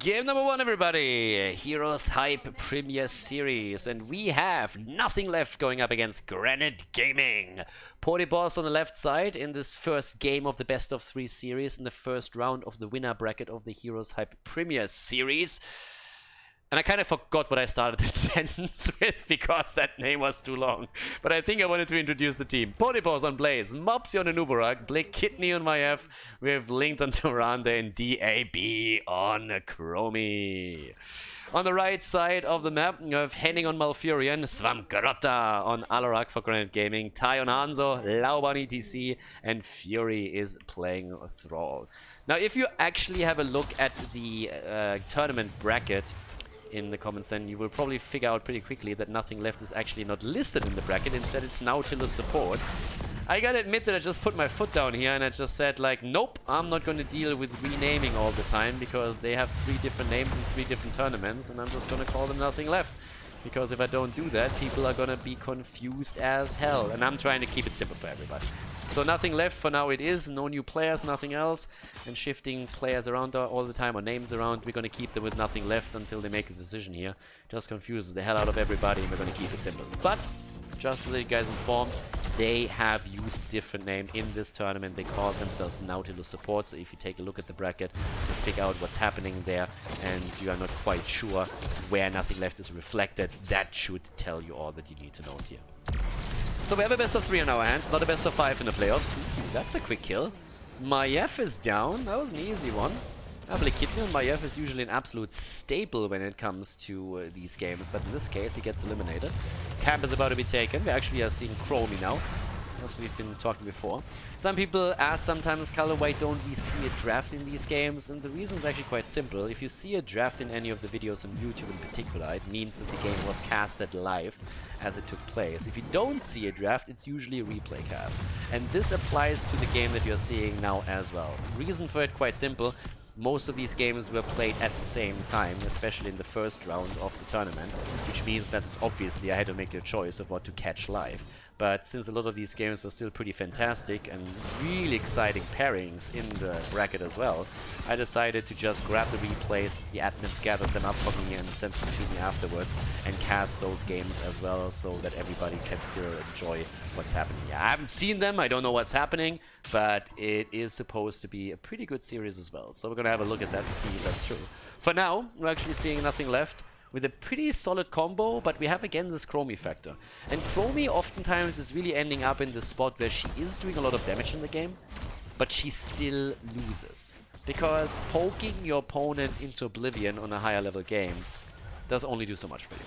Game number 1, everybody! Heroes Hype Premier Series, and we have nothing left going up against Granit Gaming. Porty Boss on the left side in this first game of the best of 3 series in the first round of the winner bracket of the Heroes Hype Premier Series. And I kind of forgot what I started that sentence with because that name was too long. But I think I wanted to introduce the team. Podipos on Blaze, Mopsy on Anubarak, Blake Kidney on Myf, we have Linked on Toranda, and DAB on Chromie. On the right side of the map, you have Henning on Malfurion, Swamgarota on Alarak for Granit Gaming, Ty on Hanzo, Laub on ETC, and Fury is playing Thrall. Now, if you actually have a look at the tournament bracket in the comments, then you will probably figure out pretty quickly that nothing left is actually not listed in the bracket. Instead, it's Nautilus support. I gotta admit that I just put my foot down here and I just said, like, nope, I'm not gonna deal with renaming all the time because they have 3 different names in 3 different tournaments, and I'm just gonna call them nothing left. Because if I don't do that, people are gonna be confused as hell, and I'm trying to keep it simple for everybody. So nothing left for now it is, no new players, nothing else, and shifting players around all the time, or names around. We're gonna keep them with nothing left until they make a decision here. Just confuses the hell out of everybody, and we're gonna keep it simple. But, just to let you guys informed, they have used a different name in this tournament. They call themselves Nautilus Support, so if you take a look at the bracket, you figure out what's happening there, and you are not quite sure where nothing left is reflected, that should tell you all that you need to know here. So we have a best of 3 on our hands, not a best of 5 in the playoffs. Ooh, that's a quick kill. Myf is down, that was an easy one. Blake Kidney on Myf is usually an absolute staple when it comes to these games, but in this case he gets eliminated. Camp is about to be taken. We actually are seeing Chromie now, as we've been talking before. Some people ask sometimes, Khaldor, why don't we see a draft in these games? And the reason is actually quite simple. If you see a draft in any of the videos on YouTube in particular, it means that the game was casted live as it took place. If you don't see a draft, it's usually a replay cast. And this applies to the game that you're seeing now as well. Reason for it, quite simple. Most of these games were played at the same time, especially in the first round of the tournament, which means that obviously I had to make a choice of what to catch live. But since a lot of these games were still pretty fantastic and really exciting pairings in the bracket as well, I decided to just grab the replays, the admins gathered them up for me and sent them to me afterwards, and cast those games as well so that everybody can still enjoy what's happening. Yeah, I haven't seen them, I don't know what's happening, but it is supposed to be a pretty good series as well. So we're gonna have a look at that and see if that's true. For now, we're actually seeing nothing left, with a pretty solid combo, but we have again this Chromie factor. And Chromie oftentimes is really ending up in the spot where she is doing a lot of damage in the game, but she still loses. Because poking your opponent into oblivion on a higher level game does only do so much for you.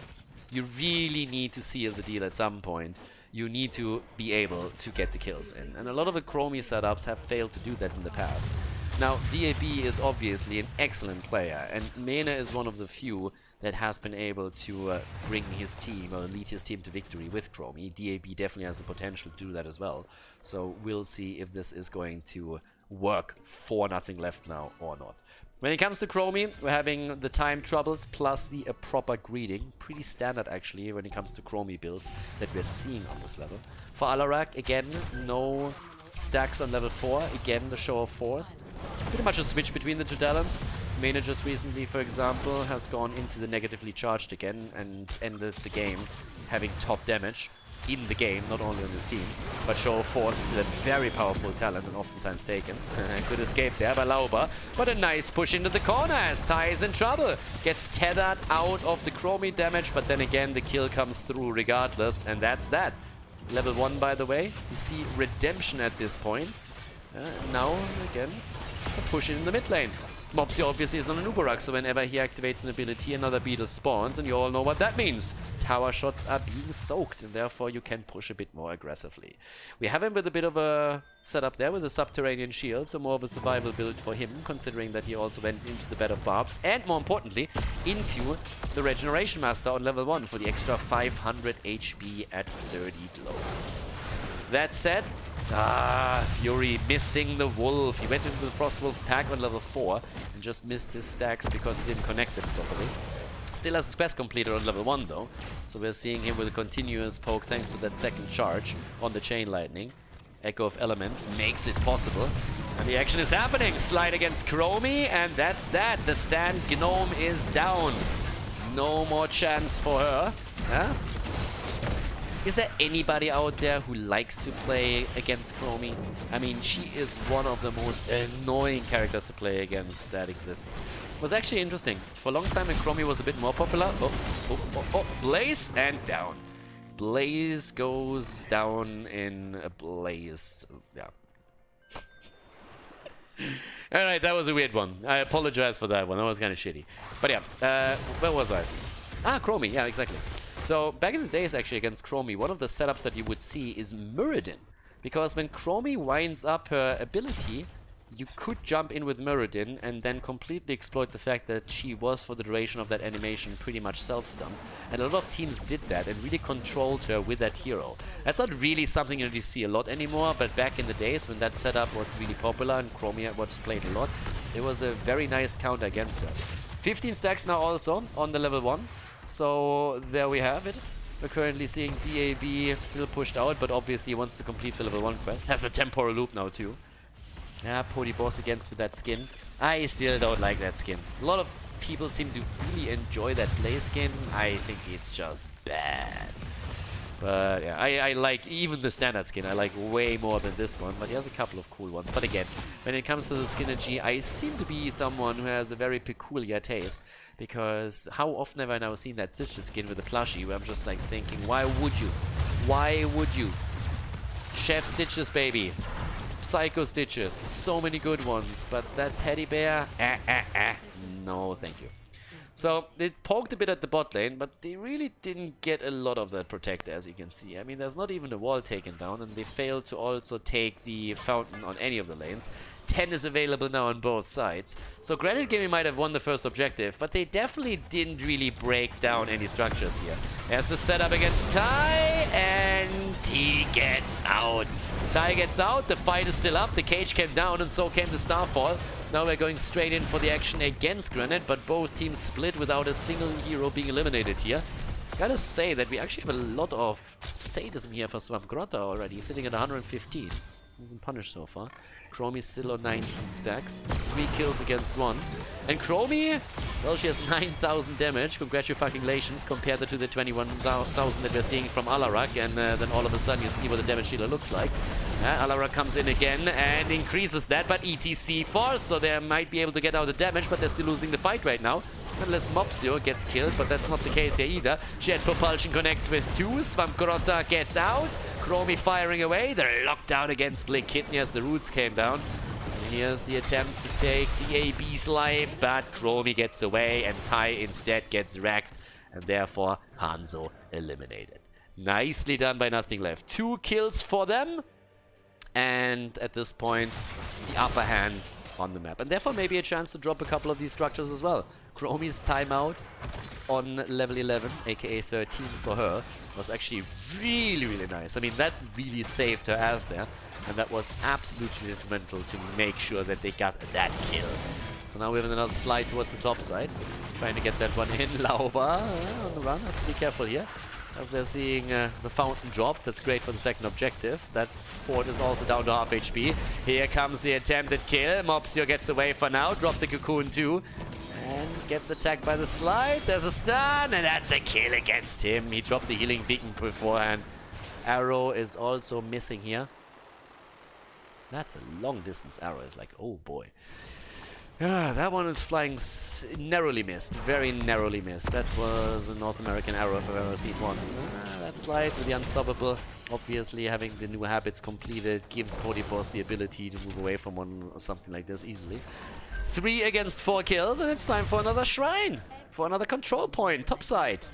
You really need to seal the deal at some point. You need to be able to get the kills in. And a lot of the Chromie setups have failed to do that in the past. Now, DAB is obviously an excellent player, and Mena is one of the few that has been able to bring his team or lead his team to victory with Chromie. DAB definitely has the potential to do that as well. So we'll see if this is going to work for nothing left now or not. When it comes to Chromie, we're having the time troubles plus the proper greeting. Pretty standard actually when it comes to Chromie builds that we're seeing on this level. For Alarak, again, no stacks on level 4. Again, the show of force. It's pretty much a switch between the 2 talents. Mena just recently, for example, has gone into the negatively charged again and ended the game having top damage in the game, not only on his team. But Show of Force is still a very powerful talent and oftentimes taken. Good escape there by Lauber, but a nice push into the corner as Ty is in trouble. Gets tethered out of the Chromie damage, but then again the kill comes through regardless, and that's that. Level 1, by the way. You see redemption at this point. Now, again, a push in the mid lane. Mopsy obviously is on an Uberak, so whenever he activates an ability, another beetle spawns, and you all know what that means. Tower shots are being soaked, and therefore you can push a bit more aggressively. We have him with a bit of a setup there with a subterranean shield, so more of a survival build for him, considering that he also went into the bed of barbs, and more importantly, into the Regeneration Master on level 1 for the extra 500 HP at 30 globes. That said, Fury missing the Wolf. He went into the Frost Wolf pack on level 4 and just missed his stacks because he didn't connect them properly. Still has his quest completed on level 1 though, so we're seeing him with a continuous poke thanks to that second charge on the Chain Lightning. Echo of Elements makes it possible. And the action is happening. Slide against Chromie, and that's that. The Sand Gnome is down. No more chance for her. Huh? Is there anybody out there who likes to play against Chromie? I mean, she is one of the most annoying characters to play against that exists. It was actually interesting. For a long time when Chromie was a bit more popular. Blaze and down. Blaze goes down in a blaze. Yeah. Alright, that was a weird one. I apologize for that one. That was kind of shitty. But yeah, where was I? Ah, Chromie. Yeah, exactly. So, back in the days, actually, against Chromie, one of the setups that you would see is Muradin. Because when Chromie winds up her ability, you could jump in with Muradin and then completely exploit the fact that she was, for the duration of that animation, pretty much self-stunned. And a lot of teams did that and really controlled her with that hero. That's not really something you see a lot anymore, but back in the days when that setup was really popular and Chromie was played a lot, it was a very nice counter against her. 15 stacks now also on the level 1. So there we have it. We're currently seeing DAB still pushed out, but obviously wants to complete the level 1 quest. Has a temporal loop now too. Yeah, Pody Boss against with that skin. I still don't like that skin. A lot of people seem to really enjoy that play skin. I think it's just bad. But yeah, I like even the standard skin. I like way more than this one, but he has a couple of cool ones. But again, when it comes to the Skinergy, I seem to be someone who has a very peculiar taste. Because how often have I now seen that Stitches skin with a plushie where I'm just like thinking, why would you? Why would you? Chef Stitches, baby. Psycho Stitches. So many good ones. But that teddy bear, no, thank you. So, they poked a bit at the bot lane, but they really didn't get a lot of that protect, as you can see. I mean, there's not even a wall taken down, and they failed to also take the fountain on any of the lanes. 10 is available now on both sides. So Granit Gaming might have won the first objective, but they definitely didn't really break down any structures here. There's the setup against Ty, and he gets out. Ty gets out, the fight is still up, the cage came down, and so came the Starfall. Now we're going straight in for the action against Granit, but both teams split without a single hero being eliminated here. Gotta say that we actually have a lot of sadism here for Swamp Grotta already, sitting at 115. Hasn't punished so far. Chromie's still on 19 stacks. 3 kills against 1. And Chromie, well, she has 9,000 damage. Congratulations, compared to the 21,000 that we're seeing from Alarak. And then all of a sudden you see what the damage dealer looks like. Alarak comes in again and increases that, but ETC falls, so they might be able to get out the damage, but they're still losing the fight right now. Unless Mopsio gets killed, but that's not the case here either. Jet Propulsion connects with 2. Swamp Grotta gets out. Chromie firing away. They're locked out against Blink Kidney as the roots came down. And here's the attempt to take the AB's life, but Chromie gets away and Ty instead gets wrecked. And therefore, Hanzo eliminated. Nicely done by Nothing Left. 2 kills for them. And at this point, the upper hand on the map. And therefore maybe a chance to drop a couple of these structures as well. Chromie's timeout on level 11, aka 13 for her, was actually really, really nice. I mean, that really saved her ass there. And that was absolutely instrumental to make sure that they got that kill. So now we have another slide towards the top side. Trying to get that one in. Lauba on the run. Has to be careful here. As they're seeing the fountain drop. That's great for the second objective. That fort is also down to half HP. Here comes the attempted kill. Mopsio gets away for now. Drop the cocoon too. And gets attacked by the slide. There's a stun, and that's a kill against him. He dropped the healing beacon beforehand. Arrow is also missing here. That's a long distance arrow. It's like, oh boy. That one is flying narrowly missed. Very narrowly missed. That was a North American arrow if I've ever seen one. That slide with the Unstoppable. Obviously, having the new habits completed gives Podipos the ability to move away from one or something like this easily. 3 against 4 kills, and it's time for another shrine. For another control point, topside.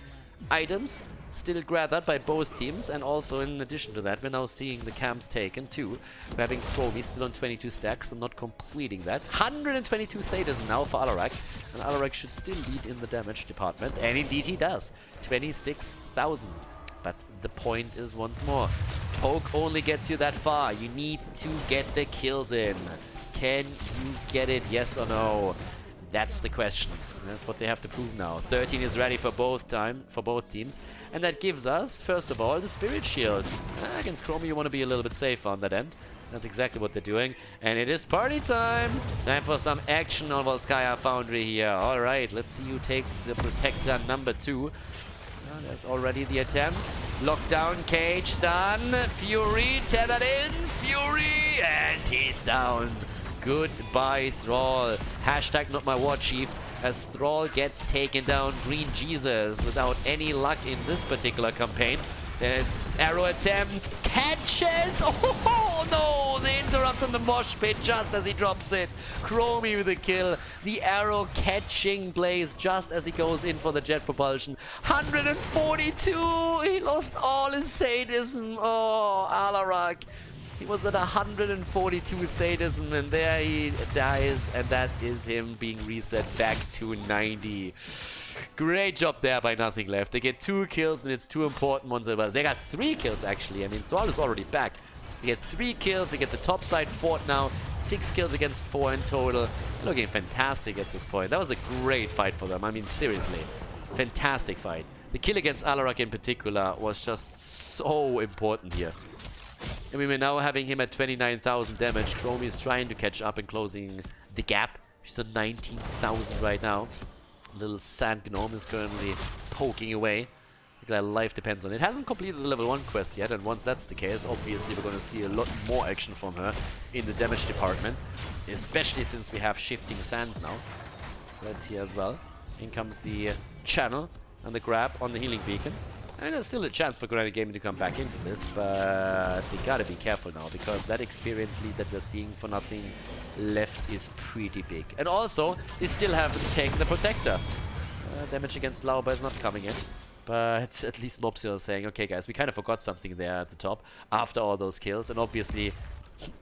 Items still gathered by both teams, and also in addition to that, we're now seeing the camps taken too. We're having Chromie still on 22 stacks and not completing that. 122 sadism now for Alarak, and Alarak should still lead in the damage department, and indeed he does. 26,000. But the point is once more, poke only gets you that far. You need to get the kills in. Can you get it, yes or no? That's the question. And that's what they have to prove now. 13 is ready for both teams. And that gives us, first of all, the Spirit Shield. Against Chromie, you want to be a little bit safer on that end. That's exactly what they're doing. And it is party time. Time for some action on Volskaya Foundry here. Alright, let's see who takes the Protector number 2. There's already the attempt. Lockdown, cage, stun. Fury, tethered in. Fury, and he's down. Goodbye, Thrall. Hashtag not my war chief. As Thrall gets taken down. Green Jesus without any luck in this particular campaign. Arrow attempt catches. Oh no! The interrupt on the mosh pit just as he drops it. Chromie with a kill. The arrow catching Blaze just as he goes in for the jet propulsion. 142. He lost all his sadism. Oh, Alarak. He was at 142 sadism, and there he dies, and that is him being reset back to 90. Great job there by Nothing Left. They get 2 kills, and it's 2 important ones as well. They got 3 kills, actually. I mean, Thrall is already back. They get 3 kills. They get the top side fort now. 6 kills against 4 in total. Looking fantastic at this point. That was a great fight for them. I mean, seriously. Fantastic fight. The kill against Alarak in particular was just so important here. I mean, we're now having him at 29,000 damage. Chromie is trying to catch up and closing the gap. She's at 19,000 right now. Little Sand Gnome is currently poking away. Life depends on it. Hasn't completed the level 1 quest yet, and once that's the case, obviously we're going to see a lot more action from her in the damage department. Especially since we have shifting sands now. So that's here as well. In comes the channel and the grab on the healing beacon. And there's still a chance for Granit Gaming to come back into this, but they gotta be careful now, because that experience lead that we're seeing for Nothing Left is pretty big. And also, they still haven't taken the Protector. Damage against Lauba is not coming in, but at least Mopsio is saying, okay guys, we kind of forgot something there at the top after all those kills, and obviously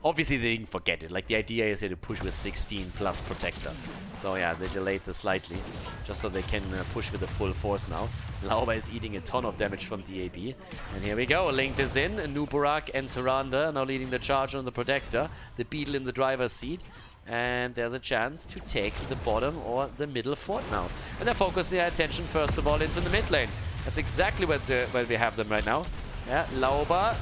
they didn't forget it. Like, the idea is here to push with 16 plus Protector. So yeah, they delayed this slightly, just so they can push with the full force now. Lauba is eating a ton of damage from DAB. And here we go, Linked is in. Nuburak and Tyrande now leading the charge on the Protector. The Beetle in the driver's seat. And there's a chance to take the bottom or the middle fort now. And they're focusing their attention first of all into the mid lane. That's exactly where we have them right now. Yeah, Lauba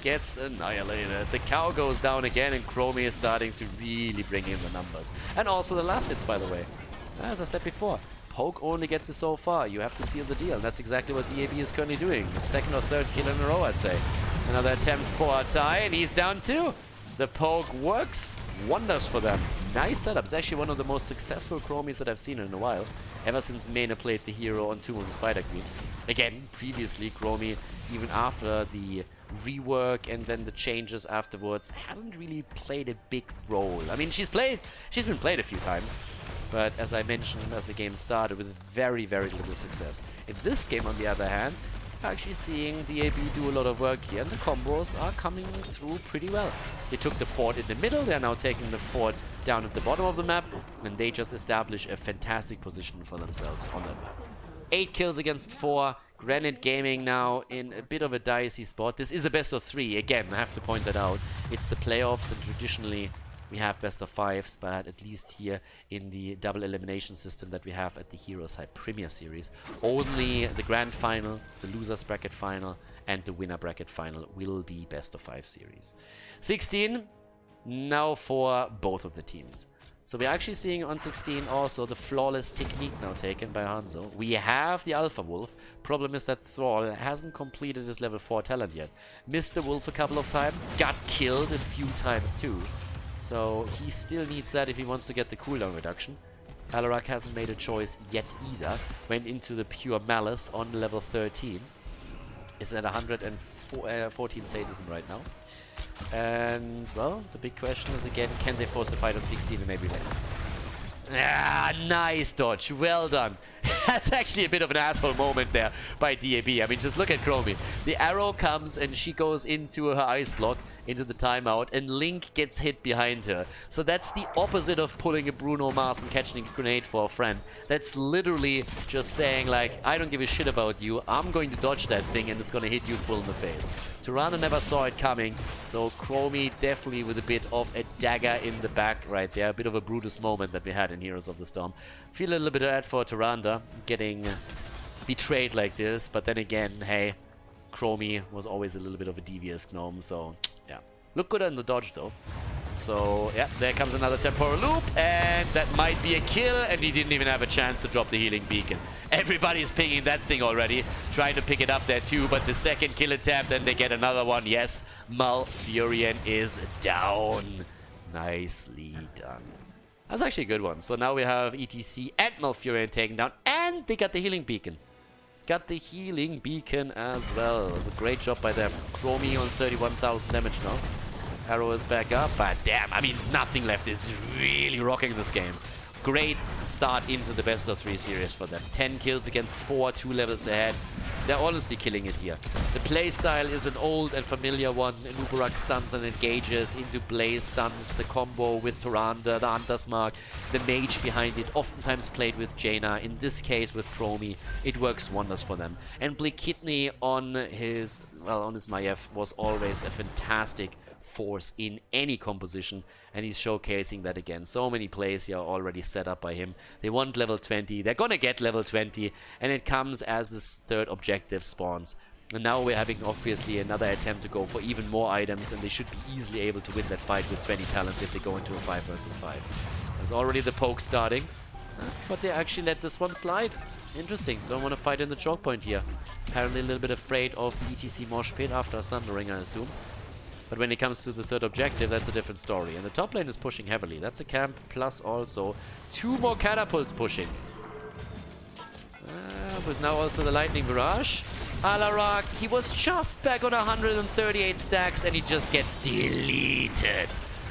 gets annihilated. The cow goes down again, and Chromie is starting to really bring in the numbers. And also the last hits, by the way. As I said before, Poke only gets it so far. You have to seal the deal, and that's exactly what DAB is currently doing. The 2nd or 3rd kill in a row, I'd say. Another attempt for a tie, and he's down too. The poke works wonders for them. Nice setup. It's actually one of the most successful Chromies that I've seen in a while. Ever since Mena played the hero on Tomb of the Spider Queen. Again, previously, Chromie, even after the rework and then the changes afterwards, hasn't really played a big role. I mean, she's been played a few times. But as I mentioned, as the game started, with very, very little success. In this game, on the other hand, actually seeing DAB do a lot of work here, and the combos are coming through pretty well. They took the fort in the middle, they're now taking the fort down at the bottom of the map, and they just establish a fantastic position for themselves on that map. 8 kills against 4. Granit Gaming now in a bit of a dicey spot. This is a best of 3, again, I have to point that out. It's the playoffs, and traditionally we have best of 5s, but at least here in the double elimination system that we have at the HeroesHype Premier Series, only the grand final, the losers bracket final, and the winner bracket final will be best of 5 series. 16 now for both of the teams. So we're actually seeing on 16 also the flawless technique now taken by Hanzo. We have the Alpha Wolf. Problem is that Thrall hasn't completed his level 4 talent yet. Missed the Wolf a couple of times, got killed a few times too. So he still needs that if he wants to get the cooldown reduction. Alarak hasn't made a choice yet either. Went into the pure malice on level 13. Is at 114 sadism right now. And, well, the big question is again, can they force a fight on 16 and maybe win? Ah, nice dodge. Well done. That's actually a bit of an asshole moment there by DAB. I mean, just look at Chromie. The arrow comes and she goes into her ice block, into the timeout, and Link gets hit behind her. So that's the opposite of pulling a Bruno Mars and catching a grenade for a friend. That's literally just saying, like, I don't give a shit about you. I'm going to dodge that thing and it's going to hit you full in the face. Tyrande never saw it coming, so Chromie definitely with a bit of a dagger in the back right there. A bit of a Brutus moment that we had in Heroes of the Storm. Feel a little bit bad for Tyrande getting betrayed like this, but then again, hey, Chromie was always a little bit of a devious gnome, so yeah. Look good on the dodge though. So yeah, there comes another temporal loop, and that might be a kill, and he didn't even have a chance to drop the healing beacon. Everybody's picking that thing already, trying to pick it up there too, but the second kill attempt, and they get another one. Yes, Malfurion is down. Nicely done. That's actually a good one. So now we have ETC and Malfurion taken down, and they got the healing beacon. Got the healing beacon as well. It was a great job by them. Chromie on 31,000 damage now. Arrow is back up, but damn, I mean, nothing left is really rocking this game. Great start into the best of 3 series for them. 10 kills against 4, 2 levels ahead. They're honestly killing it here. The playstyle is an old and familiar one. Nubarak stuns and engages into Blaze stuns. The combo with Tyrande, the Hunter's Mark, the mage behind it, oftentimes played with Jaina. In this case with Chromie, it works wonders for them. And Blikidney on his Maiev was always a fantastic force in any composition, and he's showcasing that again. So many plays here are already set up by him. They want level 20, they're gonna get level 20, and it comes as this third objective spawns. And now we're having obviously another attempt to go for even more items, and they should be easily able to win that fight with 20 talents if they go into a 5 versus 5. There's already the poke starting, but they actually let this one slide. Interesting, don't want to fight in the choke point here. Apparently a little bit afraid of the ETC mosh pit after Sundering, I assume. But when it comes to the third objective, that's a different story. And the top lane is pushing heavily. That's a camp, plus also 2 more catapults pushing. With now also the lightning barrage. Alarak, he was just back on 138 stacks, and he just gets deleted.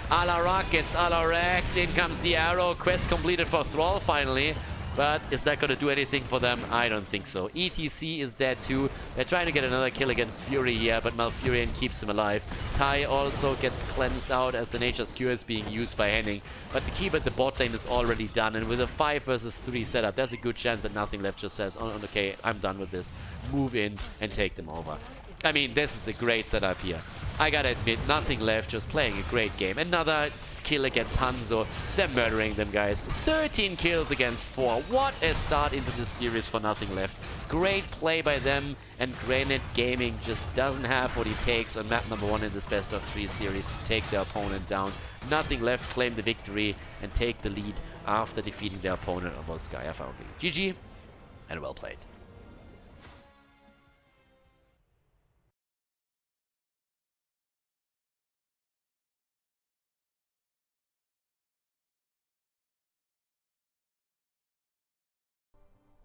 Alarak gets Alaraked. In comes the arrow. Quest completed for Thrall finally. But is that going to do anything for them? I don't think so. ETC is dead too. They're trying to get another kill against Fury here, but Malfurion keeps him alive. Tai also gets cleansed out as the Nature's Cure is being used by Henning. But the keep at the bot lane is already done, and with a 5 versus 3 setup, there's a good chance that Nothing Left just says, oh, okay, I'm done with this. Move in and take them over. I mean, this is a great setup here. I gotta admit, Nothing Left just playing a great game. Another kill against Hanzo. They're murdering them, guys. 13 kills against 4. What a start into this series for Nothing Left. Great play by them, and Granit Gaming just doesn't have what it takes on map number 1 in this best of 3 series to take their opponent down. Nothing Left claim the victory and take the lead after defeating their opponent on Volskaya Foundry. GG, and well played.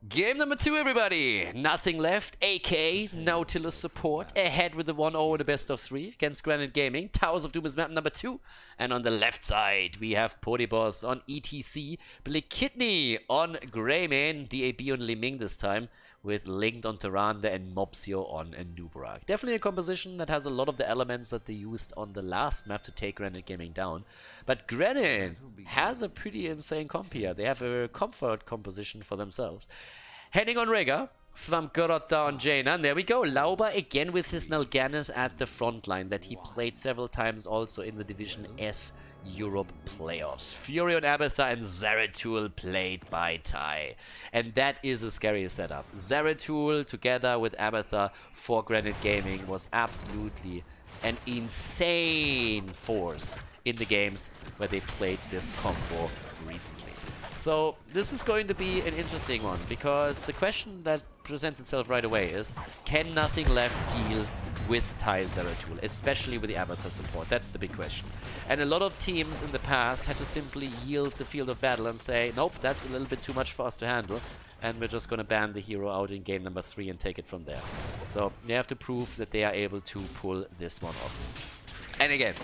Game number 2, everybody. Nothing Left, AK, Nautilus support, ahead with the 1-0 in the best of 3 against Granit Gaming. Towers of Doom is map number 2. And on the left side, we have Podibos on ETC, Blikidney on Greymane, DAB on Liming this time, with Linked on Tyrande and Mopsio on Nubarak. Definitely a composition that has a lot of the elements that they used on the last map to take Granit Gaming down. But Granit has a pretty insane comp here. They have a comfort composition for themselves. Heading on Rega, Svampgarotta on Jaina, and there we go. Lauba again with his Nalganis at the front line that he played several times also in the Division S Europe Playoffs. Fury on Abathar and Zeratul played by Tai. And that is a scary setup. Zeratul together with Abathar for Granit Gaming was absolutely an insane force in the games where they played this combo recently. So this is going to be an interesting one, because the question that presents itself right away is, can Nothing Left deal with Tai Zeratul, especially with the Abathar support? That's the big question. And a lot of teams in the past had to simply yield the field of battle and say, nope, that's a little bit too much for us to handle, and we're just going to ban the hero out in game number 3 and take it from there. So they have to prove that they are able to pull this one off. And again,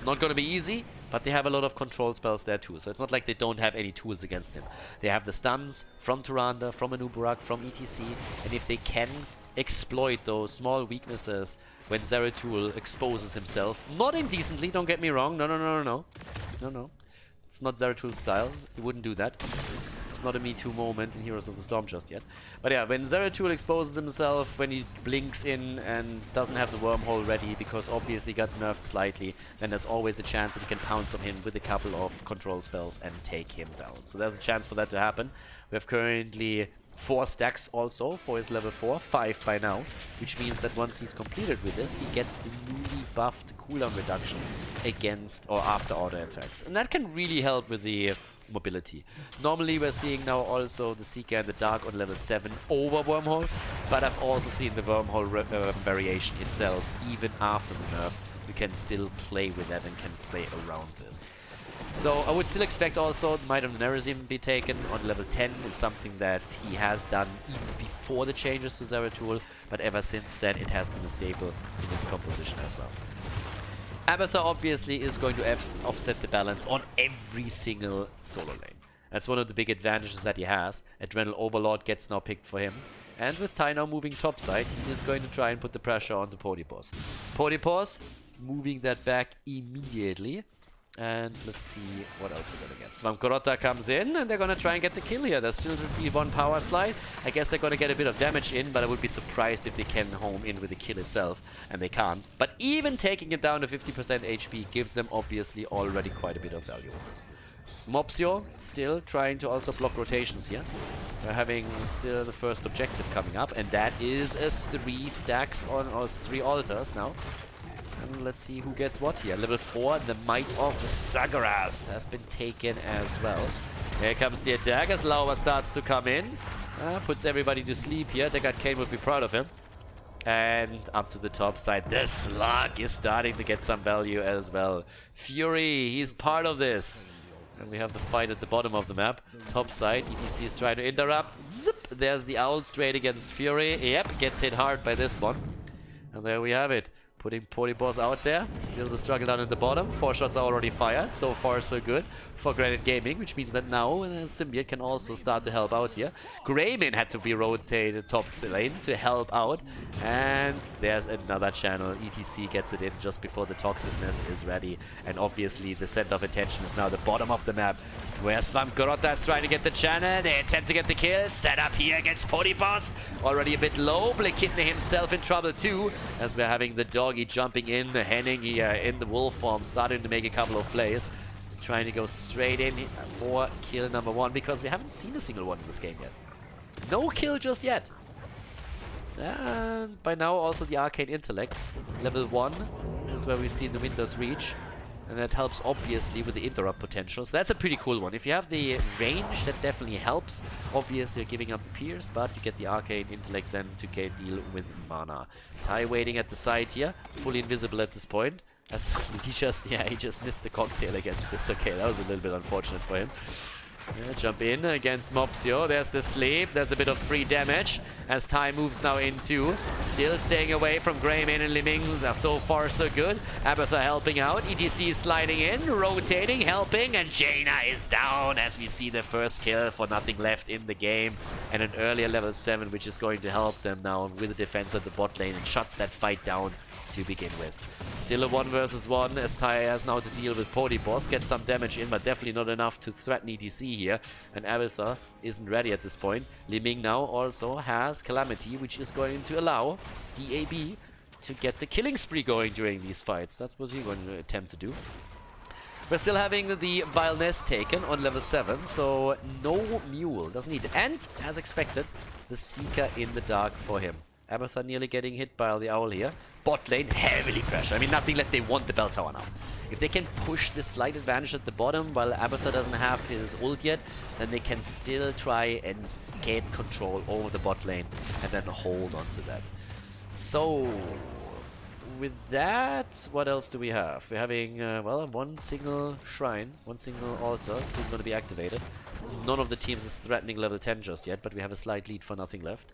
not going to be easy, but they have a lot of control spells there too. So it's not like they don't have any tools against him. They have the stuns from Tyrande, from Nubarak, from ETC, and if they can exploit those small weaknesses when Zeratul exposes himself, not indecently, don't get me wrong, no. It's not Zeratul's style, he wouldn't do that. It's not a Me Too moment in Heroes of the Storm just yet. But yeah, when Zeratul exposes himself, when he blinks in and doesn't have the wormhole ready, because obviously got nerfed slightly, then there's always a chance that he can pounce on him with a couple of control spells and take him down. So there's a chance for that to happen. We have currently 4 stacks also for his level 4, 5 by now, which means that once he's completed with this, he gets the newly buffed cooldown reduction against or after auto attacks. And that can really help with the mobility. Normally we're seeing now also the Seeker in the Dark on level 7 over Wormhole, but I've also seen the Wormhole variation itself, even after the nerf. You can still play with that and can play around this. So I would still expect also Might of the Nerazim be taken on level 10. It's something that he has done even before the changes to Zeratul, but ever since then it has been a staple in his composition as well. Abathur obviously is going to offset the balance on every single solo lane. That's one of the big advantages that he has. Adrenal Overlord gets now picked for him. And with Tai now moving topside, he is going to try and put the pressure on the Podipos. Podipos moving that back immediately. And let's see what else we're gonna get. Svamkorotta comes in and they're gonna try and get the kill here. There still should be one power slide. I guess they're gonna get a bit of damage in, but I would be surprised if they can home in with the kill itself. And they can't. But even taking it down to 50% HP gives them obviously already quite a bit of value with this. Mopsio still trying to also block rotations here. We're having still the first objective coming up, and that is a 3 stacks on, or 3 altars now. And let's see who gets what here. Level 4, the Might of Sagaras has been taken as well. Here comes the attack as Lauer starts to come in. Puts everybody to sleep here. Deckard Cain would be proud of him. And up to the top side, the Slug is starting to get some value as well. Fury, he's part of this. And we have the fight at the bottom of the map. Top side, ETC is trying to interrupt. Zip! There's the Owl straight against Fury. Yep, gets hit hard by this one. And there we have it. Putting Podipos out there. Still the struggle down at the bottom. 4 shots are already fired. So far, so good for Granit Gaming, which means that now Symbiote can also start to help out here. Greymin had to be rotated top lane to help out. And there's another channel. ETC gets it in just before the Toxic Nest is ready. And obviously, the center of attention is now the bottom of the map, where Svamkorotta is trying to get the channel. They attempt to get the kill. Set up here against Podipos. Already a bit low. Blakitne himself in trouble too, as we're having the doggy jumping in. The Henning here in the wolf form, starting to make a couple of plays. Trying to go straight in for kill number 1, because we haven't seen a single one in this game yet. No kill just yet. And by now also the Arcane Intellect. Level 1 is where we've seen the Winter's Reach. And that helps obviously with the interrupt potential. So that's a pretty cool one. If you have the range, that definitely helps. Obviously you're giving up the Pierce, but you get the Arcane Intellect then to deal with mana. Tai waiting at the side here, fully invisible at this point. As he just missed the cocktail against this. Okay, that was a little bit unfortunate for him. Yeah, jump in against Mopsio. There's the sleep. There's a bit of free damage as Tai moves now into. Still staying away from Greymin and Liming. So far, so good. Abathur helping out. ETC sliding in, rotating, helping, and Jaina is down as we see the first kill for nothing left in the game. And an earlier level 7, which is going to help them now with the defense at the bot lane and shuts that fight down to begin with. Still a 1 versus 1 as Tai has now to deal with Podipos. Gets some damage in, but definitely not enough to threaten ETC here. And Abathur isn't ready at this point. Liming now also has Calamity, which is going to allow DAB to get the killing spree going during these fights. That's what he's going to attempt to do. We're still having the Vile Nest taken on level 7, so no Mule. Doesn't need it. And, as expected, the Seeker in the Dark for him. Abathur nearly getting hit by the Owl here. Bot lane heavily pressured. I mean, nothing left. They want the bell tower now. If they can push this slight advantage at the bottom while Abathur doesn't have his ult yet, then they can still try and get control over the bot lane and then hold on to that. So, with that, what else do we have? We're having, well, 1 single shrine, 1 single altar soon going to be activated. None of the teams is threatening level 10 just yet, but we have a slight lead for nothing left.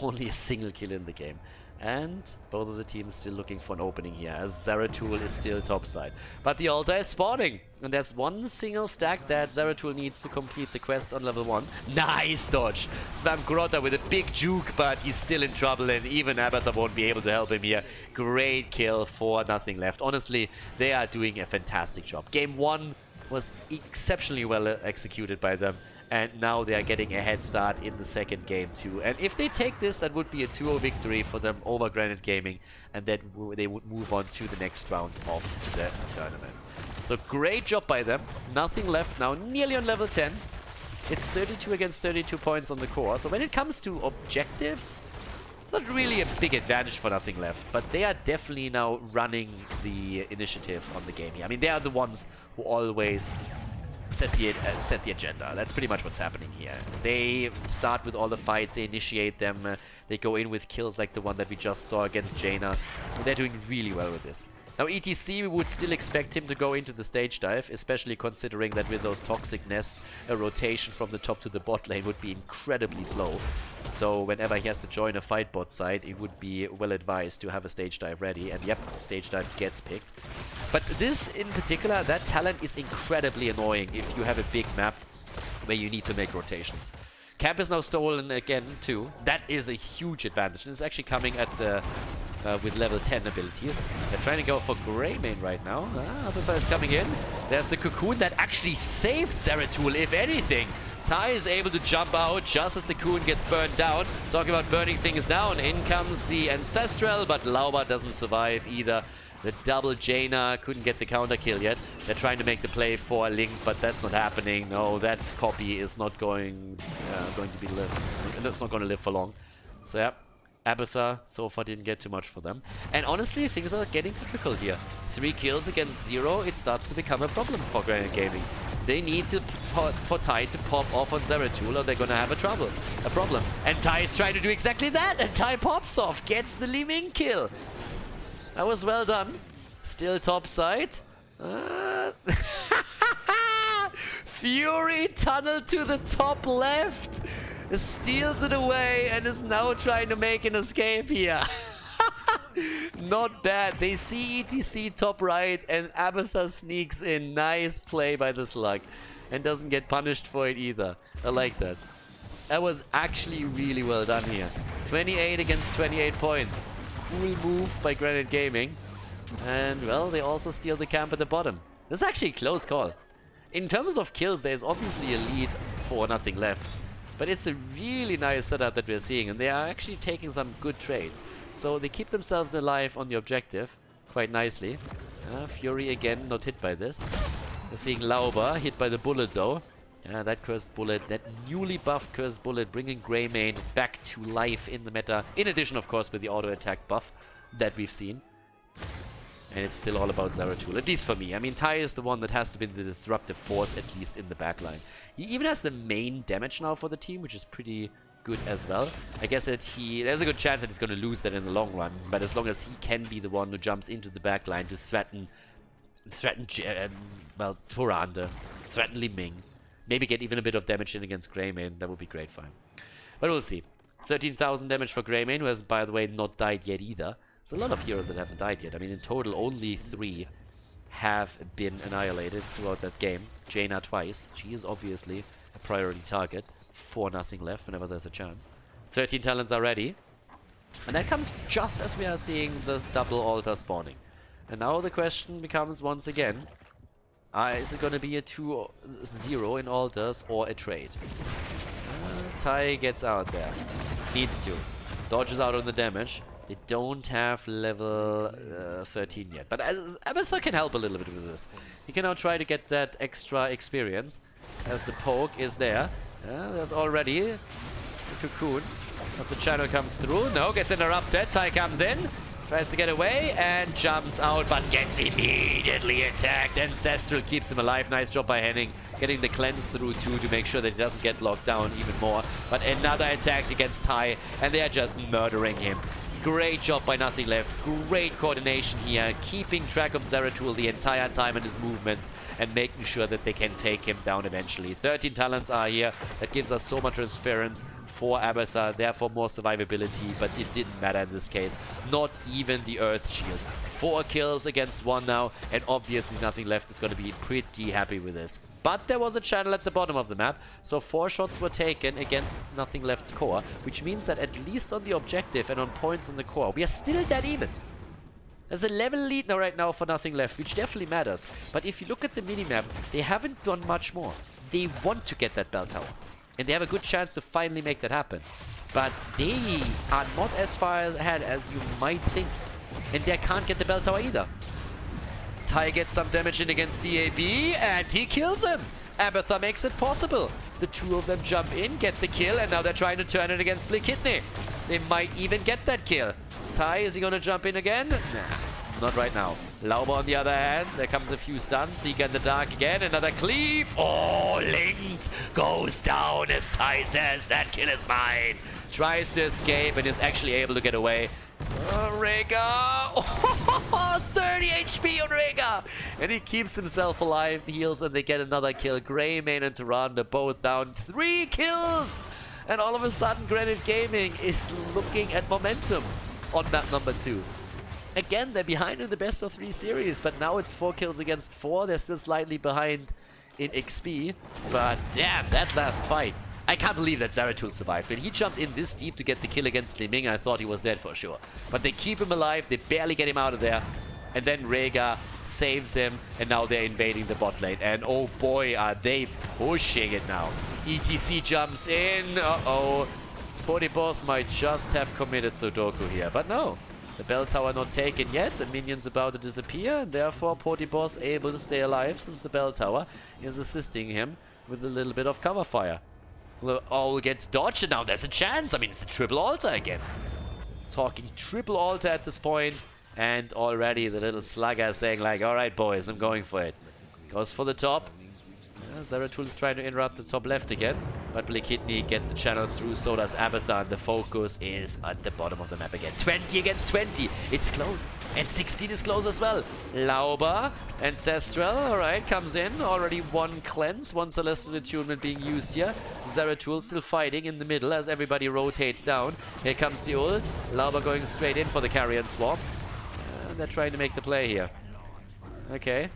Only a single kill in the game. And both of the teams still looking for an opening here, as Zeratul is still topside. But the altar is spawning, and there's 1 single stack that Zeratul needs to complete the quest on level 1. Nice dodge! Svamkorotta with a big juke, but he's still in trouble, and even Abathur won't be able to help him here. Great kill for nothing left. Honestly, they are doing a fantastic job. Game 1 was exceptionally well executed by them. And now they are getting a head start in the second game too. And if they take this, that would be a 2-0 victory for them over Granit Gaming. And then they would move on to the next round of the tournament. So great job by them. Nothing left now, nearly on level 10. It's 32 against 32 points on the core. So when it comes to objectives, it's not really a big advantage for Nothing Left, but they are definitely now running the initiative on the game here. I mean, they are the ones who always set the agenda. That's pretty much what's happening here. They start with all the fights, they initiate them, they go in with kills like the one that we just saw against Jaina. They're doing really well with this. Now ETC, we would still expect him to go into the stage dive, especially considering that with those toxic nests, a rotation from the top to the bot lane would be incredibly slow. So whenever he has to join a fight bot side, it would be well advised to have a stage dive ready. And yep, stage dive gets picked. But this in particular, that talent is incredibly annoying if you have a big map where you need to make rotations. Camp is now stolen again too. That is a huge advantage, and it's actually coming at with level 10 abilities. They're trying to go for Greymane right now. Abathur is coming in. There's the cocoon that actually saved Zeratul, if anything. Tai is able to jump out just as the cocoon gets burned down. Talking about burning things down, in comes the Ancestral, but Lauba doesn't survive either. The double Jaina couldn't get the counter kill yet. They're trying to make the play for Link, but that's not happening. No, that copy is not going to be it's not going to live for long. So yeah, Abathur so far didn't get too much for them. And honestly, things are getting difficult here. 3 kills against 0, it starts to become a problem for Granit Gaming. They need for Tai to pop off on Zeratul, or they're going to have a problem. And Tai is trying to do exactly that, and Tai pops off, gets the Li Ming kill. That was well done. Still top side. Fury tunnel to the top left. Steals it away and is now trying to make an escape here. Not bad. They see ETC top right and Abathur sneaks in. Nice play by the Slug. And doesn't get punished for it either. I like that. That was actually really well done here. 28 against 28 points. Cool move by Granit Gaming. And, well, they also steal the camp at the bottom. This is actually a close call. In terms of kills, there's obviously a lead for Nothing Left. But it's a really nice setup that we're seeing, and they are actually taking some good trades. So they keep themselves alive on the objective quite nicely. Fury again not hit by this. We're seeing Lauba hit by the bullet though. That cursed bullet, that newly buffed cursed bullet, bringing Greymane back to life in the meta. In addition, of course, with the auto attack buff that we've seen. And it's still all about Zeratul, at least for me. I mean, Tai is the one that has to be the disruptive force, at least in the backline. He even has the main damage now for the team, which is pretty good as well. I guess that there's a good chance that he's going to lose that in the long run. But as long as he can be the one who jumps into the backline to threaten Toranda, threaten Li Ming, maybe get even a bit of damage in against Greymane, that would be great for him. But we'll see. 13,000 damage for Greymane, who has, by the way, not died yet either. There's a lot of heroes that haven't died yet. I mean, in total, only 3 have been annihilated throughout that game. Jaina twice. She is obviously a priority target. 4 Nothing Left whenever there's a chance. 13 talents are ready. And that comes just as we are seeing the double altar spawning. And now the question becomes once again, is it going to be a 2-0 in altars or a trade? Tai gets out there. Needs to. Dodges out on the damage. They don't have level 13 yet. But Abathur can help a little bit with this. He can now try to get that extra experience as the poke is there. There's already the cocoon as the channel comes through. No, gets interrupted. Tai comes in, tries to get away and jumps out, but gets immediately attacked. Ancestral keeps him alive. Nice job by Henning, getting the cleanse through too to make sure that he doesn't get locked down even more. But another attack against Tai, and they are just murdering him. Great job by Nothing Left. Great coordination here, keeping track of Zeratul the entire time and his movements and making sure that they can take him down eventually. 13 talents are here. That gives us so much transference for Abathur, therefore more survivability, but it didn't matter in this case. Not even the Earth Shield. 4 kills against 1 now, and obviously Nothing Left is going to be pretty happy with this. But there was a channel at the bottom of the map, so 4 shots were taken against Nothing Left's core, which means that at least on the objective and on points on the core, we are still that even. There's a level lead now right now for Nothing Left, which definitely matters. But if you look at the minimap, they haven't done much more. They want to get that bell tower, and they have a good chance to finally make that happen. But they are not as far ahead as you might think, and they can't get the bell tower either. Tai gets some damage in against DAB, and he kills him. Abathar makes it possible. The two of them jump in, get the kill, and now they're trying to turn it against Blakitny. They might even get that kill. Ty, is he gonna jump in again? Nah, not right now. Lauber on the other hand, there comes a few stuns. Seeker in the dark again, another cleave. Oh, linked, goes down as Ty says, that kill is mine. Tries to escape and is actually able to get away. Rega! Oh, 30 HP on Rega! And he keeps himself alive, heals, and they get another kill. Greymane and Tyrande both down. 3 kills! And all of a sudden, Granit Gaming is looking at momentum on map number 2. Again, they're behind in the best of 3 series, but now it's 4 kills against 4. They're still slightly behind in XP. But damn, that last fight. I can't believe that Zeratul survived. When he jumped in this deep to get the kill against Li Ming, I thought he was dead for sure. But they keep him alive, they barely get him out of there. And then Rega saves him, and now they're invading the bot lane. And oh boy, are they pushing it now. ETC jumps in, uh-oh. Boss might just have committed Sudoku here, but no. The bell tower not taken yet, the minion's about to disappear, and therefore Boss able to stay alive since the bell tower is assisting him with a little bit of cover fire. All gets dodged, and now there's a chance. I mean, it's a triple altar again. Talking triple altar at this point, and already the little slugger saying like, alright boys, I'm going for it. Goes for the top. Zeratul is trying to interrupt the top left again, but Blakitny gets the channel through, so does Abathar, and the focus is at the bottom of the map again. 20 against 20, it's close, and 16 is close as well. Lauber, Ancestral, alright, comes in, already 1 cleanse, 1 Celestial Attunement being used here. Zeratul still fighting in the middle as everybody rotates down. Here comes the ult, Lauber going straight in for the Carrion Swarm. They're trying to make the play here. Okay.